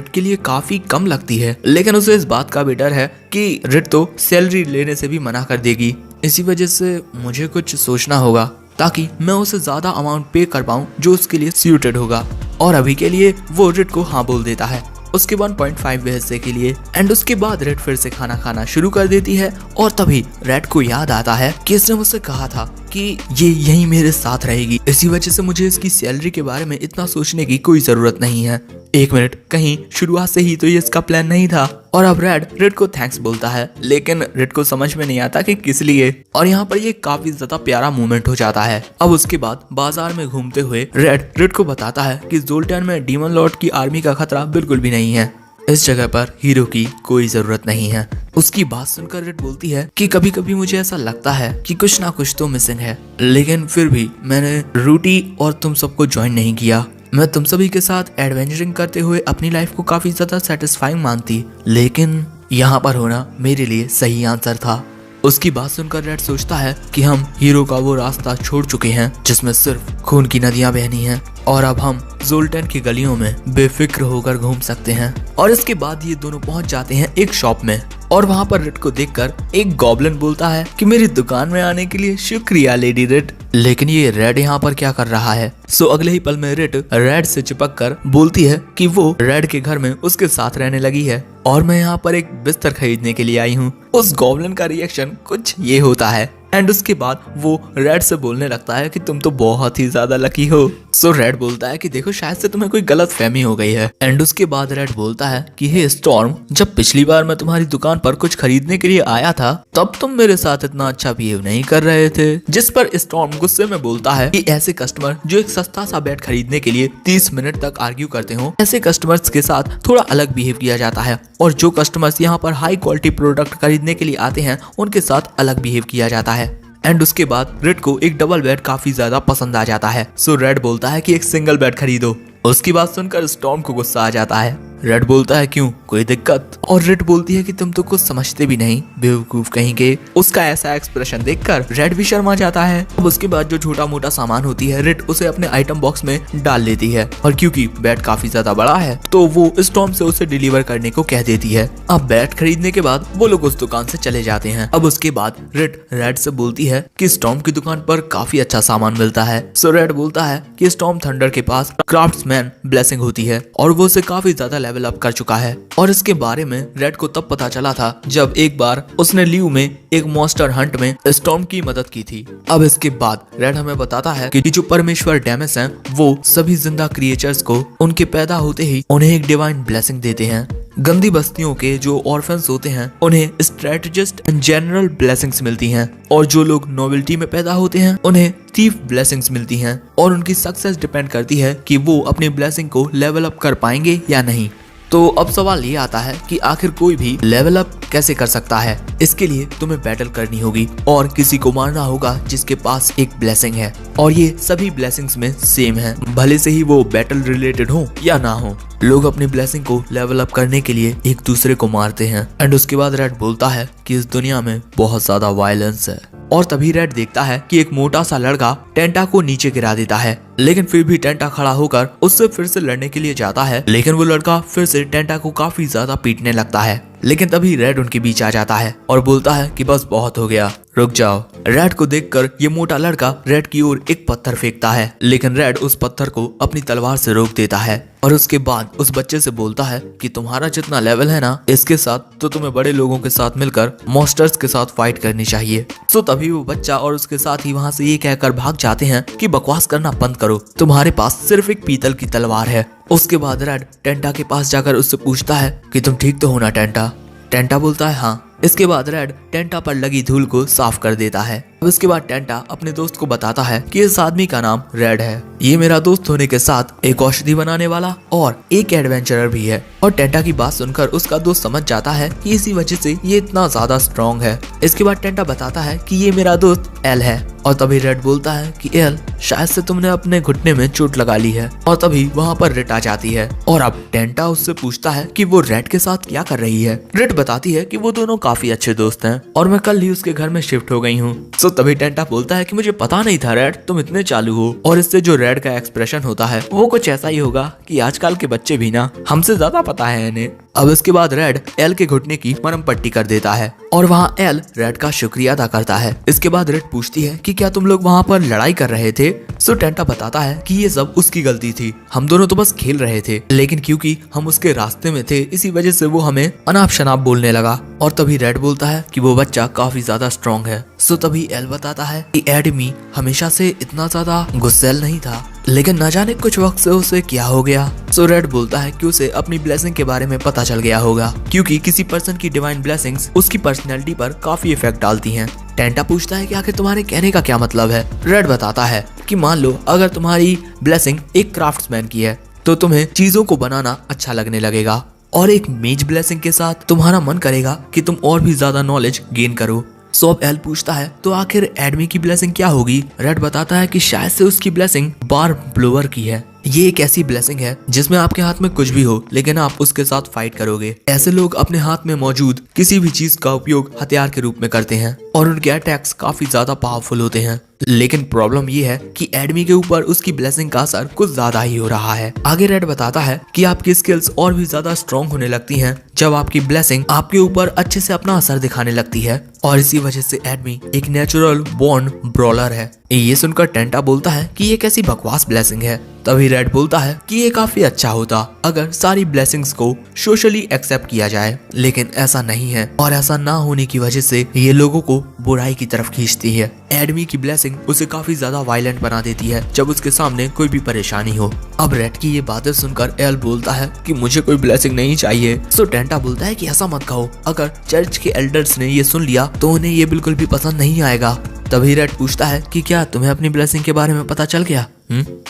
के लिए काफी कम लगती है, लेकिन उसे इस बात का भी डर है कि रेड तो सैलरी लेने से भी मना कर देगी। इसी वजह से मुझे कुछ सोचना होगा ताकि मैं उसे ज्यादा अमाउंट पे कर पाऊँ जो उसके लिए सूटेड होगा। और अभी के लिए वो रेड को हाँ बोल देता है उसके 1.5 हिस्से के लिए। एंड उसके बाद रेड फिर से खाना खाना शुरू कर देती है और तभी रेड को याद आता है कि इसने मुझसे कहा था कि ये यहीं मेरे साथ रहेगी, इसी वजह से मुझे इसकी सैलरी के बारे में इतना सोचने की कोई जरूरत नहीं है। एक मिनट, कहीं शुरुआत से ही तो ये इसका प्लान नहीं था। और अब रेड को थैंक्स बोलता है, लेकिन रेड को समझ में नहीं आता कि किस लिए। और यहाँ पर ये काफी ज्यादा प्यारा मोमेंट हो जाता है। अब उसके बाद बाजार में घूमते हुए रेड को बताता है कि जोल्टन में डीमन लॉर्ड की आर्मी का खतरा बिल्कुल भी नहीं है, इस जगह पर हीरो की कोई जरूरत नहीं है। उसकी बात सुनकर रेड बोलती है कि कभी कभी मुझे ऐसा लगता है कि कुछ ना कुछ तो मिसिंग है, लेकिन फिर भी मैंने रूटी और तुम सबको ज्वाइन नहीं किया। मैं तुम सभी के साथ एडवेंचरिंग करते हुए अपनी लाइफ को काफी ज्यादा सेटिस्फाइंग मानती, लेकिन यहाँ पर होना मेरे लिए सही आंसर था। उसकी बात सुनकर रेड सोचता है कि हम हीरो का वो रास्ता छोड़ चुके हैं जिसमें सिर्फ खून की नदियां बहनी हैं और अब हम जोल्टन की गलियों में बेफिक्र होकर घूम सकते हैं। और इसके बाद ये दोनों पहुंच जाते हैं एक शॉप में और वहां पर रेड को देखकर एक गॉब्लिन बोलता है कि मेरी दुकान में आने के लिए शुक्रिया लेडी रेड। लेकिन ये रेड यहाँ पर क्या कर रहा है? सो अगले ही पल में रेड से चिपक कर बोलती है कि वो रेड के घर में उसके साथ रहने लगी है और मैं यहाँ पर एक बिस्तर खरीदने के लिए आई हूँ। उस गॉब्लिन का रिएक्शन कुछ ये होता है एंड उसके बाद वो रेड से बोलने लगता है कि तुम तो बहुत ही ज्यादा लकी हो। सो रेड बोलता है कि देखो शायद से तुम्हें कोई गलत फहमी हो गई है। एंड उसके बाद रेड बोलता है कि हे स्टॉर्म, जब पिछली बार मैं तुम्हारी दुकान पर कुछ खरीदने के लिए आया था तब तुम मेरे साथ इतना अच्छा बिहेव नहीं कर रहे थे। जिस पर स्टॉर्म गुस्से में बोलता है कि ऐसे कस्टमर जो एक सस्ता सा बैट खरीदने के लिए 30 मिनट तक आर्ग्यू करते हो, ऐसे कस्टमर्स के साथ थोड़ा अलग बिहेव किया जाता है, और जो कस्टमर्स यहाँ पर हाई क्वालिटी प्रोडक्ट खरीदने के लिए आते हैं उनके साथ अलग बिहेव किया जाता है। एंड उसके बाद रेड को एक डबल बेड काफी ज्यादा पसंद आ जाता है। सो रेड बोलता है कि एक सिंगल बेड खरीदो। उसकी बात सुनकर स्टॉर्म को गुस्सा आ जाता है। रेड बोलता है क्यों, कोई दिक्कत? और रेड बोलती है कि तुम तो कुछ समझते भी नहीं, बेवकूफ कहीं के। उसका ऐसा एक्सप्रेशन देखकर रेड भी शर्मा जाता है। अब उसके बाद जो छोटा मोटा सामान होती है रेड उसे अपने आइटम बॉक्स में डाल लेती है, और क्योंकि बैट काफी ज्यादा बड़ा है तो वो स्टॉर्म से उसे डिलीवर करने को कह देती है। अब बैट खरीदने के बाद वो लोग उस दुकान से चले जाते हैं। अब उसके बाद रेड से बोलती है कि स्टॉर्म की दुकान पर काफी अच्छा सामान मिलता है। सो रेड बोलता है कि स्टॉर्म थंडर के पास क्राफ्ट्समैन ब्लेसिंग होती है और वो उसे काफी ज्यादा लेवल अप कर चुका है। और इसके बारे में रेड को तब पता चला था जब एक बार उसने ल्यू में एक मॉन्स्टर हंट में स्टॉर्म की मदद की थी। अब इसके बाद रेड हमें बताता है कि जो परमेश्वर डेमिस हैं वो सभी जिंदा क्रिएचर्स को उनके पैदा होते ही उन्हें एक डिवाइन ब्लेसिंग देते हैं। गंदी बस्तियों के जो ऑर्फन्स होते हैं उन्हें स्ट्रेटेजिस्ट एंड जनरल ब्लेसिंग्स मिलती हैं, और जो लोग नोबिलिटी में पैदा होते हैं उन्हें थीफ ब्लेसिंग्स मिलती हैं। और उनकी सक्सेस डिपेंड करती है कि वो अपनी ब्लेसिंग को लेवल अप कर पाएंगे या नहीं। तो अब सवाल ये आता है कि आखिर कोई भी लेवल अप कैसे कर सकता है? इसके लिए तुम्हें बैटल करनी होगी और किसी को मारना होगा जिसके पास एक ब्लेसिंग है, और ये सभी ब्लेसिंग्स में सेम है, भले से ही वो बैटल रिलेटेड हो या ना हो। लोग अपनी ब्लेसिंग को लेवल अप करने के लिए एक दूसरे को मारते हैं। एंड उसके बाद रेड बोलता है कि इस दुनिया में बहुत ज्यादा वायलेंस है। और तभी रेड देखता है कि एक मोटा सा लड़का टेंटा को नीचे गिरा देता है, लेकिन फिर भी टेंटा खड़ा होकर उससे फिर से लड़ने के लिए जाता है, लेकिन वो लड़का फिर से टेंटा को काफी ज्यादा पीटने लगता है। लेकिन तभी रेड उनके बीच आ जाता है और बोलता है कि बस बहुत हो गया, रुक जाओ। रेड को देखकर ये मोटा लड़का रेड की ओर एक पत्थर फेंकता है, लेकिन रेड उस पत्थर को अपनी तलवार से रोक देता है, और उसके बाद उस बच्चे से बोलता है कि तुम्हारा जितना लेवल है ना, इसके साथ तो तुम्हें बड़े लोगों के साथ मिलकर मॉन्स्टर्स के साथ फाइट करनी चाहिए। सो तभी वो बच्चा और उसके साथ ही वहाँ से ये कहकर भाग जाते हैं कि बकवास करना बंद करो, तुम्हारे पास सिर्फ एक पीतल की तलवार है। उसके बाद रेड टेंटा के पास जाकर उससे पूछता है कि तुम ठीक तो हो ना टेंटा? टेंटा बोलता है हाँ। इसके बाद रेड टेंटा पर लगी धूल को साफ कर देता है। अब इसके बाद टेंटा अपने दोस्त को बताता है कि इस आदमी का नाम रेड है, ये मेरा दोस्त होने के साथ एक औषधि बनाने वाला और एक एडवेंचरर भी है। और टेंटा की बात सुनकर उसका दोस्त समझ जाता है कि इसी वजह से ये इतना ज्यादा स्ट्रॉन्ग है। इसके बाद टेंटा बताता है कि ये मेरा दोस्त एल है, और तभी रेड बोलता है कि एल शायद से तुमने अपने घुटने में चोट लगा ली है। और तभी वहाँ पर रेड आ जाती है, और अब टेंटा उससे पूछता है कि वो रेड के साथ क्या कर रही है। रेड बताती है कि वो दोनों काफी अच्छे दोस्त हैं और मैं कल ही उसके घर में शिफ्ट हो गई हूँ। सो तभी टेंटा बोलता है कि मुझे पता नहीं था रेड तुम इतने चालू हो। और इससे जो रेड का एक्सप्रेशन होता है वो कुछ ऐसा ही होगा कि आजकल के बच्चे भी ना हमसे ज्यादा पता है इन्हें। अब इसके बाद रेड एल के घुटने की मरहम पट्टी कर देता है, और वहाँ एल रेड का शुक्रिया अदा करता है। इसके बाद रेड पूछती है कि क्या तुम लोग वहाँ पर लड़ाई कर रहे थे? सो टेंटा बताता है कि ये सब उसकी गलती थी, हम दोनों तो बस खेल रहे थे, लेकिन क्योंकि हम उसके रास्ते में थे इसी वजह से वो हमें अनाप शनाप बोलने लगा। और तभी रेड बोलता है कि वो बच्चा काफी ज्यादा स्ट्रॉन्ग है। सो तभी एल बताता है कि एडमी हमेशा से इतना ज्यादा गुस्सैल नहीं था, लेकिन न जाने कुछ वक्त से उसे क्या हो गया। सो रेड बोलता है कि उसे अपनी ब्लेसिंग के बारे में पता चल गया होगा, क्योंकि किसी पर्सन की डिवाइन ब्लेसिंग्स उसकी पर्सनैलिटी पर काफी इफेक्ट डालती हैं। टेंटा पूछता है कि आखिर तुम्हारे कहने का क्या मतलब है? रेड बताता है कि मान लो अगर तुम्हारी ब्लेसिंग एक क्राफ्ट्समैन की है तो तुम्हें चीजों को बनाना अच्छा लगने लगेगा, और एक मेज ब्लेसिंग के साथ तुम्हारा मन करेगा कि तुम और भी ज्यादा नॉलेज गेन करो। सो अब एल पूछता है तो आखिर एडमी की ब्लेसिंग क्या होगी? रेड बताता है कि शायद से उसकी ब्लेसिंग बार ब्लोअर की है। ये एक ऐसी ब्लेसिंग है जिसमें आपके हाथ में कुछ भी हो लेकिन आप उसके साथ फाइट करोगे। ऐसे लोग अपने हाथ में मौजूद किसी भी चीज का उपयोग हथियार के रूप में करते हैं और उनके अटैक्स काफी ज्यादा पावरफुल होते हैं। लेकिन प्रॉब्लम ये है कि एडमी के ऊपर उसकी ब्लेसिंग का असर कुछ ज्यादा ही हो रहा है। आगे रेड बताता है कि आपकी स्किल्स और भी ज्यादा स्ट्रॉन्ग होने लगती हैं जब आपकी ब्लेसिंग आपके ऊपर अच्छे से अपना असर दिखाने लगती है, और इसी वजह से एडमी एक नेचुरल बॉर्न ब्रॉलर है। ये सुनकर टेंटा बोलता है कि ये कैसी बकवास ब्लेसिंग है। तभी रेड बोलता है कि ये काफी अच्छा होता अगर सारी ब्लेसिंग्स को सोशली एक्सेप्ट किया जाए, लेकिन ऐसा नहीं है और ऐसा ना होने की वजह से ये लोगों को बुराई की तरफ खींचती है। एडमी की ब्लेसिंग उसे काफी ज्यादा वायलेंट बना देती है जब उसके सामने कोई भी परेशानी हो। अब रेड की ये बातें सुनकर एल बोलता है कि मुझे कोई ब्लेसिंग नहीं चाहिए। सो टेंटा बोलता है कि ऐसा मत कहो, अगर चर्च के एल्डर्स ने ये सुन लिया तो उन्हें ये बिल्कुल भी पसंद नहीं आएगा। तभी रेड पूछता है कि क्या तुम्हें अपनी ब्लेसिंग के बारे में पता चल गया?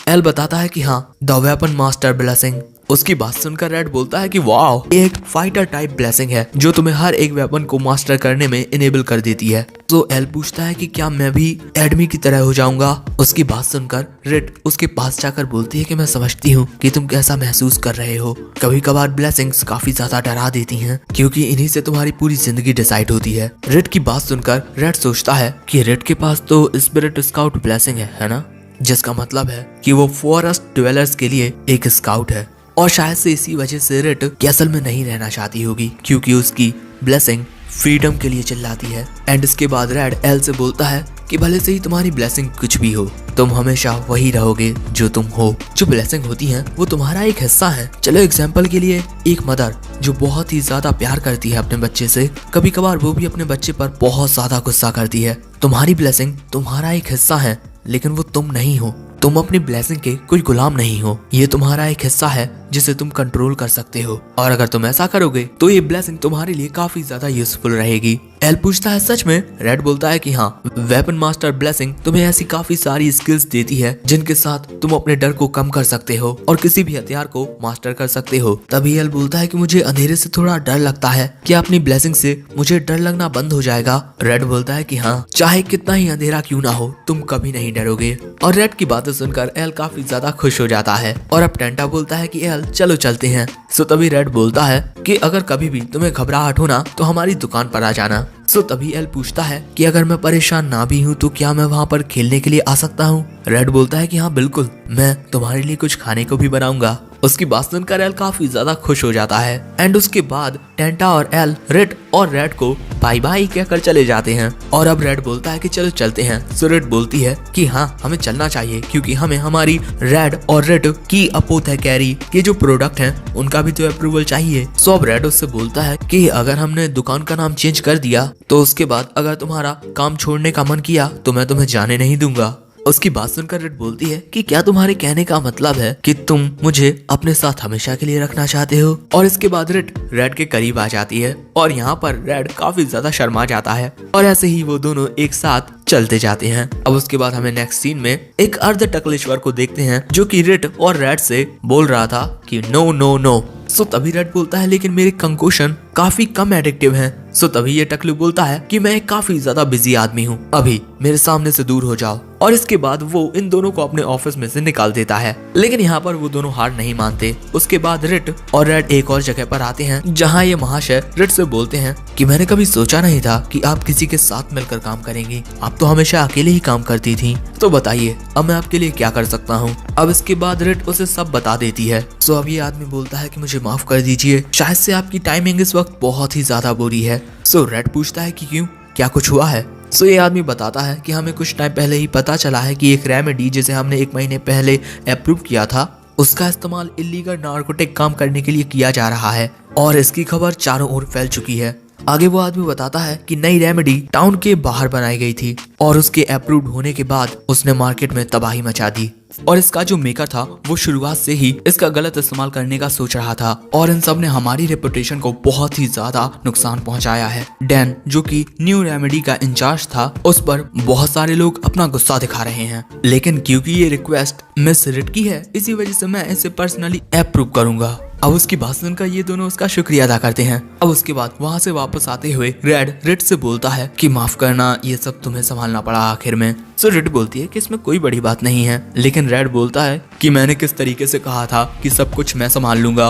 एल बताता है कि हाँ, द वेपन मास्टर ब्लेसिंग। उसकी बात सुनकर रेड बोलता है कि वाह, एक फाइटर टाइप ब्लेसिंग है जो तुम्हें हर एक वेपन को मास्टर करने में इनेबल कर देती है। तो एल पूछता है कि क्या मैं भी एडमी की तरह हो जाऊंगा? उसकी बात सुनकर रेड उसके पास जाकर बोलती है कि मैं समझती हूँ कि तुम कैसा महसूस कर रहे हो। कभी कभार ब्लेसिंग्स काफी ज्यादा डरा देती हैं क्योंकि इन्हीं से तुम्हारी पूरी जिंदगी डिसाइड होती है। रेड की बात सुनकर रेड सोचता है कि रेड के पास तो स्पिरिट स्काउट ब्लेसिंग है ना, जिसका मतलब है कि वो फॉरेस्ट ड्वेलर्स के लिए एक स्काउट है और शायद से इसी वजह से रेड कैसल में नहीं रहना चाहती होगी क्योंकि उसकी ब्लेसिंग फ्रीडम के लिए चिल्लाती है। एंड इसके बाद रेड एल से बोलता है कि भले से ही तुम्हारी ब्लेसिंग कुछ भी हो, तुम हमेशा वही रहोगे जो तुम हो। जो ब्लेसिंग होती हैं वो तुम्हारा एक हिस्सा है। चलो एग्जाम्पल के लिए, एक मदर जो बहुत ही ज्यादा प्यार करती है अपने बच्चे से, कभी कभार वो भी अपने बच्चे पर बहुत ज्यादा गुस्सा करती है। तुम्हारी ब्लेसिंग तुम्हारा एक हिस्सा है लेकिन वो तुम नहीं हो। तुम अपनी ब्लेसिंग के कोई गुलाम नहीं हो, ये तुम्हारा एक हिस्सा है जिसे तुम कंट्रोल कर सकते हो। और अगर तुम ऐसा करोगे तो ये ब्लेसिंग तुम्हारे लिए काफी ज्यादा यूजफुल रहेगी। एल पूछता है सच में? रेड बोलता है कि हाँ, वेपन मास्टर ब्लेसिंग तुम्हें ऐसी काफी सारी स्किल्स देती है जिनके साथ तुम अपने डर को कम कर सकते हो और किसी भी हथियार को मास्टर कर सकते हो। तभी एल बोलता है कि मुझे अंधेरे से थोड़ा डर लगता है, क्या अपनी ब्लेसिंग से मुझे डर लगना बंद हो जाएगा? रेड बोलता है कि हाँ, चाहे कितना ही अंधेरा क्यों ना हो, तुम कभी नहीं डरोगे। और रेड की बातें सुनकर एल काफी ज्यादा खुश हो जाता है। और अब टेंटा बोलता है कि एल चलो चलते हैं। सो तभी रेड बोलता है कि अगर कभी भी तुम्हें घबराहट हो ना तो हमारी दुकान पर आ जाना। सो तभी एल पूछता है कि अगर मैं परेशान ना भी हूँ तो क्या मैं वहाँ पर खेलने के लिए आ सकता हूँ? रेड बोलता है कि हाँ बिल्कुल, मैं तुम्हारे लिए कुछ खाने को भी बनाऊंगा। उसकी बात सुनकर एल काफी ज्यादा खुश हो जाता है। एंड उसके बाद टेंटा और एल रेड और रेड को बाय बाय कहकर चले जाते हैं। और अब रेड बोलता है कि चलो चलते हैं। सो रेड बोलती है कि हाँ, हमें चलना चाहिए क्योंकि हमें हमारी रेड और रेड की अपोथेकेरी के जो प्रोडक्ट हैं उनका भी तो अप्रूवल चाहिए। सो अब रेड उससे बोलता है कि अगर हमने दुकान का नाम चेंज कर दिया तो उसके बाद अगर तुम्हारा काम छोड़ने का मन किया तो मैं तुम्हें जाने नहीं दूंगा। उसकी बात सुनकर रेड बोलती है कि क्या तुम्हारे कहने का मतलब है कि तुम मुझे अपने साथ हमेशा के लिए रखना चाहते हो? और इसके बाद रेड के करीब आ जाती है और यहाँ पर रेड काफी ज्यादा शर्मा जाता है और ऐसे ही वो दोनों एक साथ चलते जाते हैं। अब उसके बाद हमें नेक्स्ट सीन में एक अर्ध टकलेश्वर को देखते हैं जो कि रेड और रेड से बोल रहा था कि नो नो नो। सो तभी रेड बोलता है लेकिन मेरे कंक्लूजन काफी कम एडिक्टिव हैं। सो तभी ये टकलू बोलता है कि मैं एक काफी ज्यादा बिजी आदमी हूँ, अभी मेरे सामने से दूर हो जाओ। और इसके बाद वो इन दोनों को अपने ऑफिस में से निकाल देता है। लेकिन यहाँ पर वो दोनों हार नहीं मानते। उसके बाद रेड और रेड एक और जगह पर आते हैं जहाँ ये महाशय रेड से बोलते हैं कि मैंने कभी सोचा नहीं था कि आप किसी के साथ मिलकर काम करेंगी, आप तो हमेशा अकेले ही काम करती थी। तो बताइए अब मैं आपके लिए क्या कर सकता हूँ? अब इसके बाद रेड उसे सब बता देती है। सो अब ये आदमी बोलता है कि मुझे माफ कर दीजिए, शायद से आपकी टाइमिंग इस वक्त बहुत ही ज्यादा बुरी है। सो रेड पूछता है कि क्यों, क्या कुछ हुआ है? सो ये आदमी बताता है कि हमें कुछ टाइम पहले ही पता चला है कि एक रेमेडी जिसे हमने 1 महीने पहले अप्रूव किया था उसका इस्तेमाल इलीगल नार्कोटिक काम करने के लिए किया जा रहा है और इसकी खबर चारों ओर फैल चुकी है। आगे वो आदमी बताता है कि नई रेमेडी टाउन के बाहर बनाई गई थी और उसके अप्रूव्ड होने के बाद उसने मार्केट में तबाही मचा दी और इसका जो मेकर था वो शुरुआत से ही इसका गलत इस्तेमाल करने का सोच रहा था और इन सब ने हमारी रेपुटेशन को बहुत ही ज्यादा नुकसान पहुंचाया है। डैन जो कि न्यू रेमेडी का इंचार्ज था, उस पर बहुत सारे लोग अपना गुस्सा दिखा रहे हैं, लेकिन क्योंकि ये रिक्वेस्ट मिस रिड की है इसी वजह से मैं इसे पर्सनली अप्रूव करूंगा। अब उसकी बात सुनकर ये दोनों उसका शुक्रिया अदा करते हैं। अब उसके बाद वहाँ से वापस आते हुए रेड से बोलता है कि माफ करना, ये सब तुम्हें संभालना पड़ा आखिर में। सो रेड बोलती है कि इसमें कोई बड़ी बात नहीं है, लेकिन रेड बोलता है कि मैंने किस तरीके से कहा था कि सब कुछ मैं संभाल लूंगा,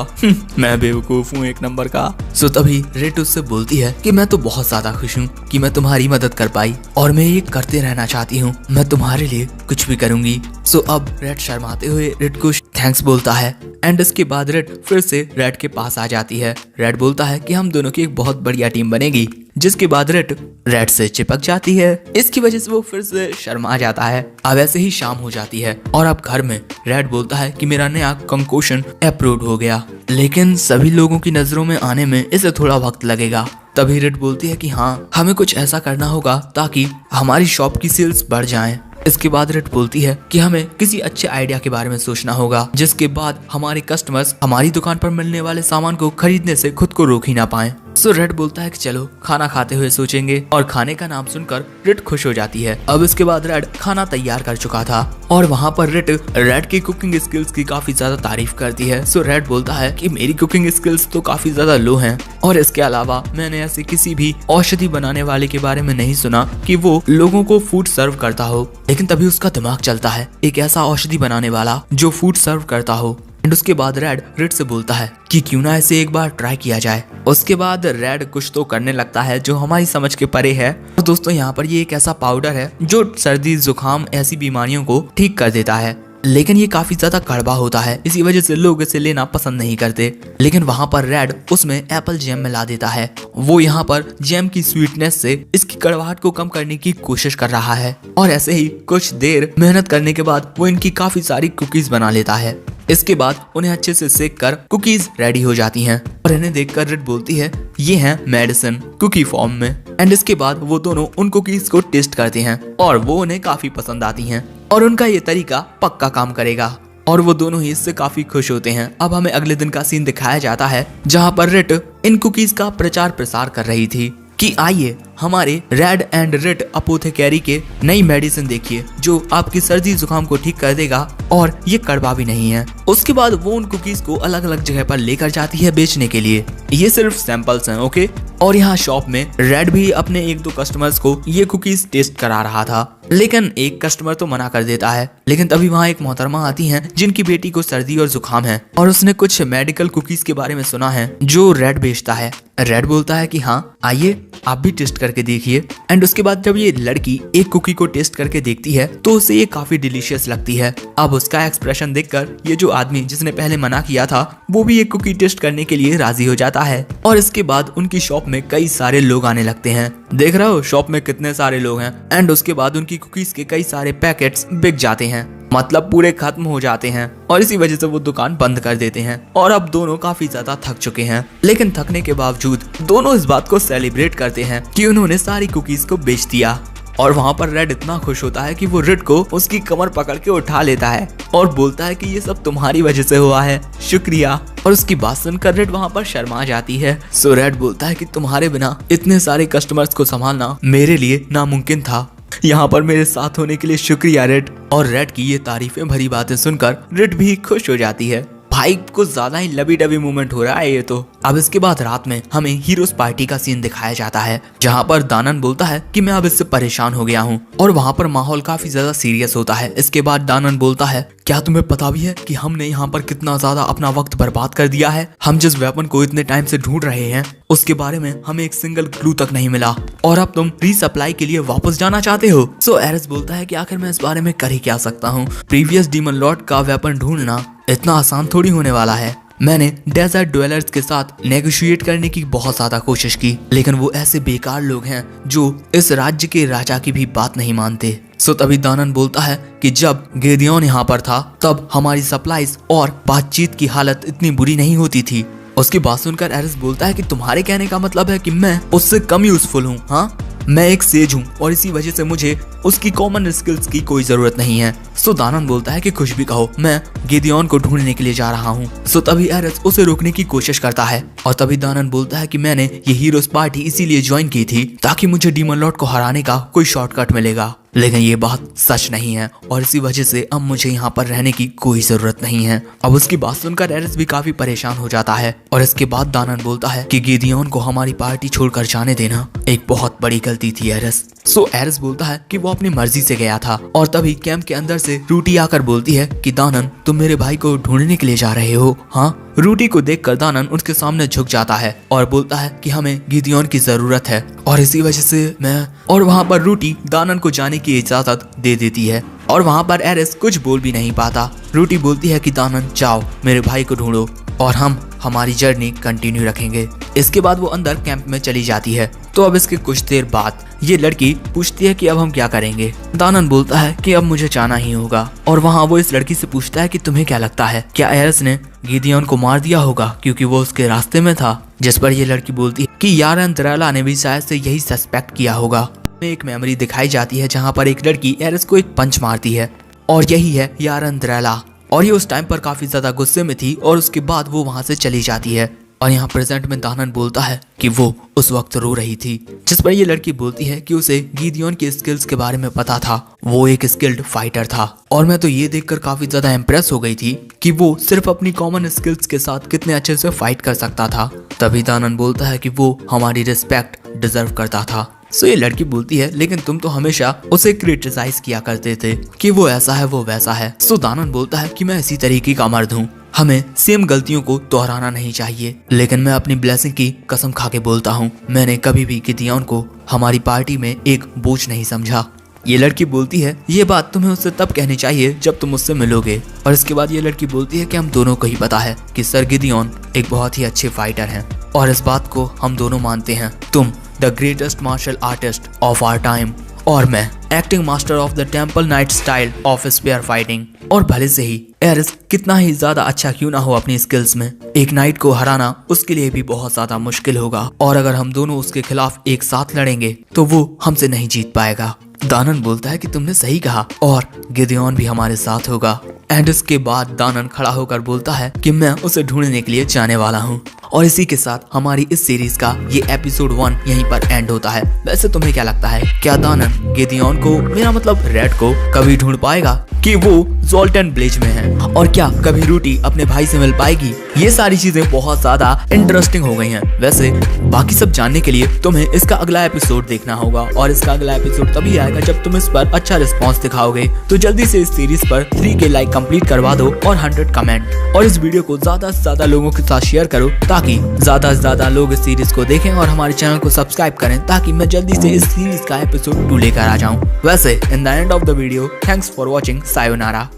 मैं बेवकूफ हूँ 1 नंबर का। सो तभी रेड उससे बोलती है कि मैं तो बहुत ज्यादा खुश हूँ कि मैं तुम्हारी मदद कर पाई और मैं ये करते रहना चाहती हूँ, मैं तुम्हारे लिए कुछ भी करूंगी। सो अब रेड शर्माते हुए रेड को थैंक्स बोलता है एंड इसके बाद रेड फिर से रेड के पास आ जाती है। रेड बोलता है कि हम दोनों की एक बहुत बढ़िया टीम बनेगी जिसके बाद रेड से चिपक जाती है। इसकी वजह से वो फिर से शर्मा जाता है। अब ऐसे ही शाम हो जाती है और अब घर में रेड बोलता है कि मेरा नया कंकोशन अप्रूव हो गया, लेकिन सभी लोगों की नजरों में आने में इसे थोड़ा वक्त लगेगा। तभी रेड बोलती है कि हाँ, हमें कुछ ऐसा करना होगा ताकि हमारी शॉप की सेल्स बढ़ जाएं। इसके बाद रेड बोलती है कि हमें किसी अच्छे आइडिया के बारे में सोचना होगा जिसके बाद हमारे कस्टमर्स हमारी दुकान पर मिलने वाले सामान को खरीदने से खुद को रोक ही ना पाएं। सो रेड बोलता है कि चलो खाना खाते हुए सोचेंगे, और खाने का नाम सुनकर रेड खुश हो जाती है। अब इसके बाद रेड खाना तैयार कर चुका था और वहाँ पर रेड की कुकिंग स्किल्स की काफी ज्यादा तारीफ करती है। सो रेड बोलता है कि मेरी कुकिंग स्किल्स तो काफी ज्यादा लो हैं, और इसके अलावा मैंने ऐसे किसी भी औषधि बनाने वाले के बारे में नहीं सुना कि वो लोगों को फूड सर्व करता हो। लेकिन तभी उसका दिमाग चलता है एक ऐसा औषधि बनाने वाला जो फूड सर्व करता हो। एंड उसके बाद रेड से बोलता है कि क्यों ना इसे एक बार ट्राई किया जाए। उसके बाद रेड कुछ तो करने लगता है जो हमारी समझ के परे है। तो दोस्तों यहाँ पर ये एक ऐसा पाउडर है जो सर्दी जुकाम ऐसी बीमारियों को ठीक कर देता है, लेकिन ये काफी ज्यादा कड़वा होता है, इसी वजह से लोग इसे लेना पसंद नहीं करते। लेकिन वहाँ पर रेड उसमें एप्पल जैम मिला देता है। वो यहाँ पर जैम की स्वीटनेस से इसकी कड़वाहट को कम करने की कोशिश कर रहा है, और ऐसे ही कुछ देर मेहनत करने के बाद वो इनकी काफी सारी कुकीज बना लेता है। इसके बाद उन्हें अच्छे से सेक कर कुकीज रेडी हो जाती हैं, और इन्हें देखकर रेड बोलती है ये हैं मेडिसिन कुकी फॉर्म में। एंड इसके बाद वो दोनों उन कुकीज को टेस्ट करते हैं और वो उन्हें काफी पसंद आती हैं, और उनका ये तरीका पक्का काम करेगा, और वो दोनों ही इससे काफी खुश होते हैं। अब हमें अगले दिन का सीन दिखाया जाता है जहाँ पर रेड इन कुकीज का प्रचार प्रसार कर रही थी कि आइए हमारे रेड एंड रेड अपोथेकेरी के नई मेडिसिन देखिए जो आपकी सर्दी जुकाम को ठीक कर देगा, और ये कड़वा भी नहीं है। उसके बाद वो उन कुकीज को अलग अलग जगह पर लेकर जाती है बेचने के लिए। ये सिर्फ सैंपल्स हैं, ओके। और यहाँ शॉप में रेड भी अपने एक दो कस्टमर्स को ये कुकीज टेस्ट करा रहा था, लेकिन एक कस्टमर तो मना कर देता है। लेकिन तभी वहाँ एक मोहतरमा आती हैं जिनकी बेटी को सर्दी और जुकाम है, और उसने कुछ मेडिकल कुकीज के बारे में सुना है जो रेड बेचता है। रेड बोलता है कि हाँ आइए आप भी टेस्ट करके देखिए। एंड उसके बाद जब ये लड़की एक कुकी को टेस्ट करके देखती है तो उसे ये काफी डिलीशियस लगती है। अब उसका एक्सप्रेशन देखकर ये जो आदमी जिसने पहले मना किया था वो भी एक कुकी टेस्ट करने के लिए राजी हो जाता है, और इसके बाद उनकी शॉप में कई सारे लोग आने लगते हैं। देख रहे हो शॉप में कितने सारे लोग हैं। एंड उसके बाद उनकी कुकीज के कई सारे पैकेट्स बिक जाते हैं, मतलब पूरे खत्म हो जाते हैं, और इसी वजह से वो दुकान बंद कर देते हैं। और अब दोनों काफी ज्यादा थक चुके हैं, लेकिन थकने के बावजूद दोनों इस बात को सेलिब्रेट करते हैं कि उन्होंने सारी कुकीज को बेच दिया। और वहाँ पर रेड इतना खुश होता है कि वो रेड को उसकी कमर पकड़ के उठा लेता है और बोलता है कि ये सब तुम्हारी वजह से हुआ है, शुक्रिया। और उसकी बात सुनकर रेड वहाँ पर शर्मा जाती है। सो रेड बोलता है कि तुम्हारे बिना इतने सारे कस्टमर्स को संभालना मेरे लिए नामुमकिन था, यहाँ पर मेरे साथ होने के लिए शुक्रिया रेड। और रेड की ये तारीफें भरी बातें सुनकर रेड भी खुश हो जाती है। भाई कुछ ज्यादा ही लबी डबी मूवमेंट हो रहा है ये तो। अब इसके बाद रात में हमें हीरोज पार्टी का सीन दिखाया जाता है जहाँ पर दानन बोलता है कि मैं अब इससे परेशान हो गया हूँ, और वहाँ पर माहौल काफी ज्यादा सीरियस होता है। इसके बाद दानन बोलता है क्या तुम्हें पता भी है कि हमने यहाँ पर कितना ज्यादा अपना वक्त बर्बाद कर दिया है। हम जिस वेपन को इतने टाइम से ढूंढ रहे हैं उसके बारे में हमें एक सिंगल क्लू तक नहीं मिला, और अब तुम रीसप्लाई के लिए वापस जाना चाहते हो। सो एरेस बोलता है कि आखिर मैं इस बारे में कर ही क्या सकता हूँ। प्रीवियस डीमन लॉर्ड का वेपन ढूंढना इतना आसान थोड़ी होने वाला है। मैंने डेजर्ट ड्वेलर्स के साथ नेगोशिएट करने की बहुत ज्यादा कोशिश की, लेकिन वो ऐसे बेकार लोग हैं जो इस राज्य के राजा की भी बात नहीं मानते। सो तभी दानन बोलता है कि जब गेदियोन यहाँ पर था तब हमारी सप्लाईज और बातचीत की हालत इतनी बुरी नहीं होती थी। उसकी बात सुनकर एरिस बोलता है कि तुम्हारे कहने का मतलब है कि मैं उससे कम यूजफुल हूँ। हाँ, मैं एक सेज हूँ और इसी वजह से मुझे उसकी कॉमन स्किल्स की कोई जरूरत नहीं है। सो दानन बोलता है कि कुछ भी कहो, मैं गेदियोन को ढूंढने के लिए जा रहा हूँ। सो तभी एरिस उसे रोकने की कोशिश करता है, और तभी दानन बोलता है कि मैंने ये हीरोज पार्टी इसीलिए ज्वाइन की थी ताकि मुझे डीमन लॉर्ड को हराने का कोई शॉर्टकट मिलेगा, लेकिन ये बात सच नहीं है, और इसी वजह से अब मुझे यहाँ पर रहने की कोई जरूरत नहीं है। अब उसकी बात सुनकर एरिस भी काफी परेशान हो जाता है, और इसके बाद दानन बोलता है कि गेदियोन को हमारी पार्टी छोड़कर जाने देना एक बहुत बड़ी गलती थी एरिस। सो एरिस बोलता है कि वो अपनी मर्जी से गया था, और तभी कैंप के अंदर से रूटी आकर बोलती है कि दानन तुम मेरे भाई को ढूंढने के लिए जा रहे हो। हाँ, रूटी को देखकर दानन उसके सामने झुक जाता है और बोलता है कि हमें गिदियोन की जरूरत है, और इसी वजह से मैं। और वहाँ पर रूटी दानन को जाने की इजाजत दे देती है, और वहाँ पर एरिस कुछ बोल भी नहीं पाता। रूटी बोलती है कि दानन जाओ मेरे भाई को ढूंढो और हम हमारी जर्नी कंटिन्यू रखेंगे। इसके बाद वो अंदर कैंप में चली जाती है। तो अब इसके कुछ देर बाद ये लड़की पूछती है कि अब हम क्या करेंगे। दानन बोलता है कि अब मुझे जाना ही होगा और वहाँ वो इस लड़की से पूछता है कि तुम्हें क्या लगता है, क्या एरस ने गिदियोन को मार दिया होगा क्योंकि वो उसके रास्ते में था। जिस पर ये लड़की बोलती है कि यारन द्रेला ने भी शायद से यही सस्पेक्ट किया होगा। एक मेमोरी दिखाई जाती है जहाँ पर एक लड़की एरस को एक पंच मारती है और यही है यारन द्रेला। और ये उस टाइम पर काफी ज्यादा गुस्से में थी और उसके बाद वो वहाँ से चली जाती है। और यहाँ प्रेजेंट में दानन बोलता है कि वो उस वक्त रो रही थी। जिस पर ये लड़की बोलती है कि उसे गिदियोन के स्किल्स के बारे में पता था, वो एक स्किल्ड फाइटर था। और मैं तो ये देखकर काफी ज्यादा इम्प्रेस हो गई थी कि वो सिर्फ अपनी कॉमन स्किल्स के साथ कितने अच्छे से फाइट कर सकता था। तभी दानन बोलता है कि वो हमारी रिस्पेक्ट डिजर्व करता था। सो ये लड़की बोलती है लेकिन तुम तो हमेशा उसे क्रिटिसाइज किया करते थे कि वो ऐसा है वो वैसा है। सो दानन बोलता है कि मैं इसी तरीके का मर्द हूँ, हमें सेम गलतियों को दोहराना नहीं चाहिए। लेकिन मैं अपनी ब्लेसिंग की कसम खा के बोलता हूँ, मैंने कभी भी गिदियोन को हमारी पार्टी में एक बोझ नहीं समझा। ये लड़की बोलती है ये बात तुम्हें उससे तब कहनी चाहिए जब तुम उससे मिलोगे। और इसके बाद ये लड़की बोलती है कि हम दोनों को ही पता है कि सर गिदियोन एक बहुत ही अच्छे फाइटर हैं और इस बात को हम दोनों मानते हैं। तुम the greatest martial artist of our time और मैं acting master of the temple knight style of spear fighting. और भले से ही एरिस कितना ही ज्यादा अच्छा क्यों ना हो अपनी स्किल्स में, एक नाइट को हराना उसके लिए भी बहुत ज्यादा मुश्किल होगा। और अगर हम दोनों उसके खिलाफ एक साथ लड़ेंगे तो वो हमसे नहीं जीत पाएगा। दानन बोलता है कि तुमने सही कहा और गिदियोन भी हमारे साथ होगा। एंड इसके बाद दानन खड़ा होकर बोलता है कि मैं उसे ढूंढने के लिए जाने वाला हूँ। और इसी के साथ हमारी इस सीरीज का ये एपिसोड 1 यहीं पर एंड होता है। वैसे तुम्हें क्या लगता है, क्या दानन गिदियोन को, मेरा मतलब रेड को, कभी ढूंढ पाएगा कि वो ज़ोल्टन ब्लेज में है? और क्या कभी रूटी अपने भाई से मिल पाएगी? ये सारी चीजें बहुत ज्यादा इंटरेस्टिंग हो गई हैं। वैसे बाकी सब जानने के लिए तुम्हें इसका अगला एपिसोड देखना होगा और इसका अगला एपिसोड तभी आएगा जब तुम इस पर अच्छा रिस्पॉन्स दिखाओगे। तो जल्दी से इस सीरीज पर 3K लाइक कंप्लीट करवा दो और 100 कमेंट, और इस वीडियो को ज्यादा से ज्यादा लोगों के साथ शेयर करो ताकि ज्यादा से ज्यादा लोग इस सीरीज को देखें और हमारे चैनल को सब्सक्राइब करें ताकि मैं जल्दी से इस सीरीज का एपिसोड 2 लेकर आ जाऊं। वैसे in the end of the video, thanks for watching, sayonara.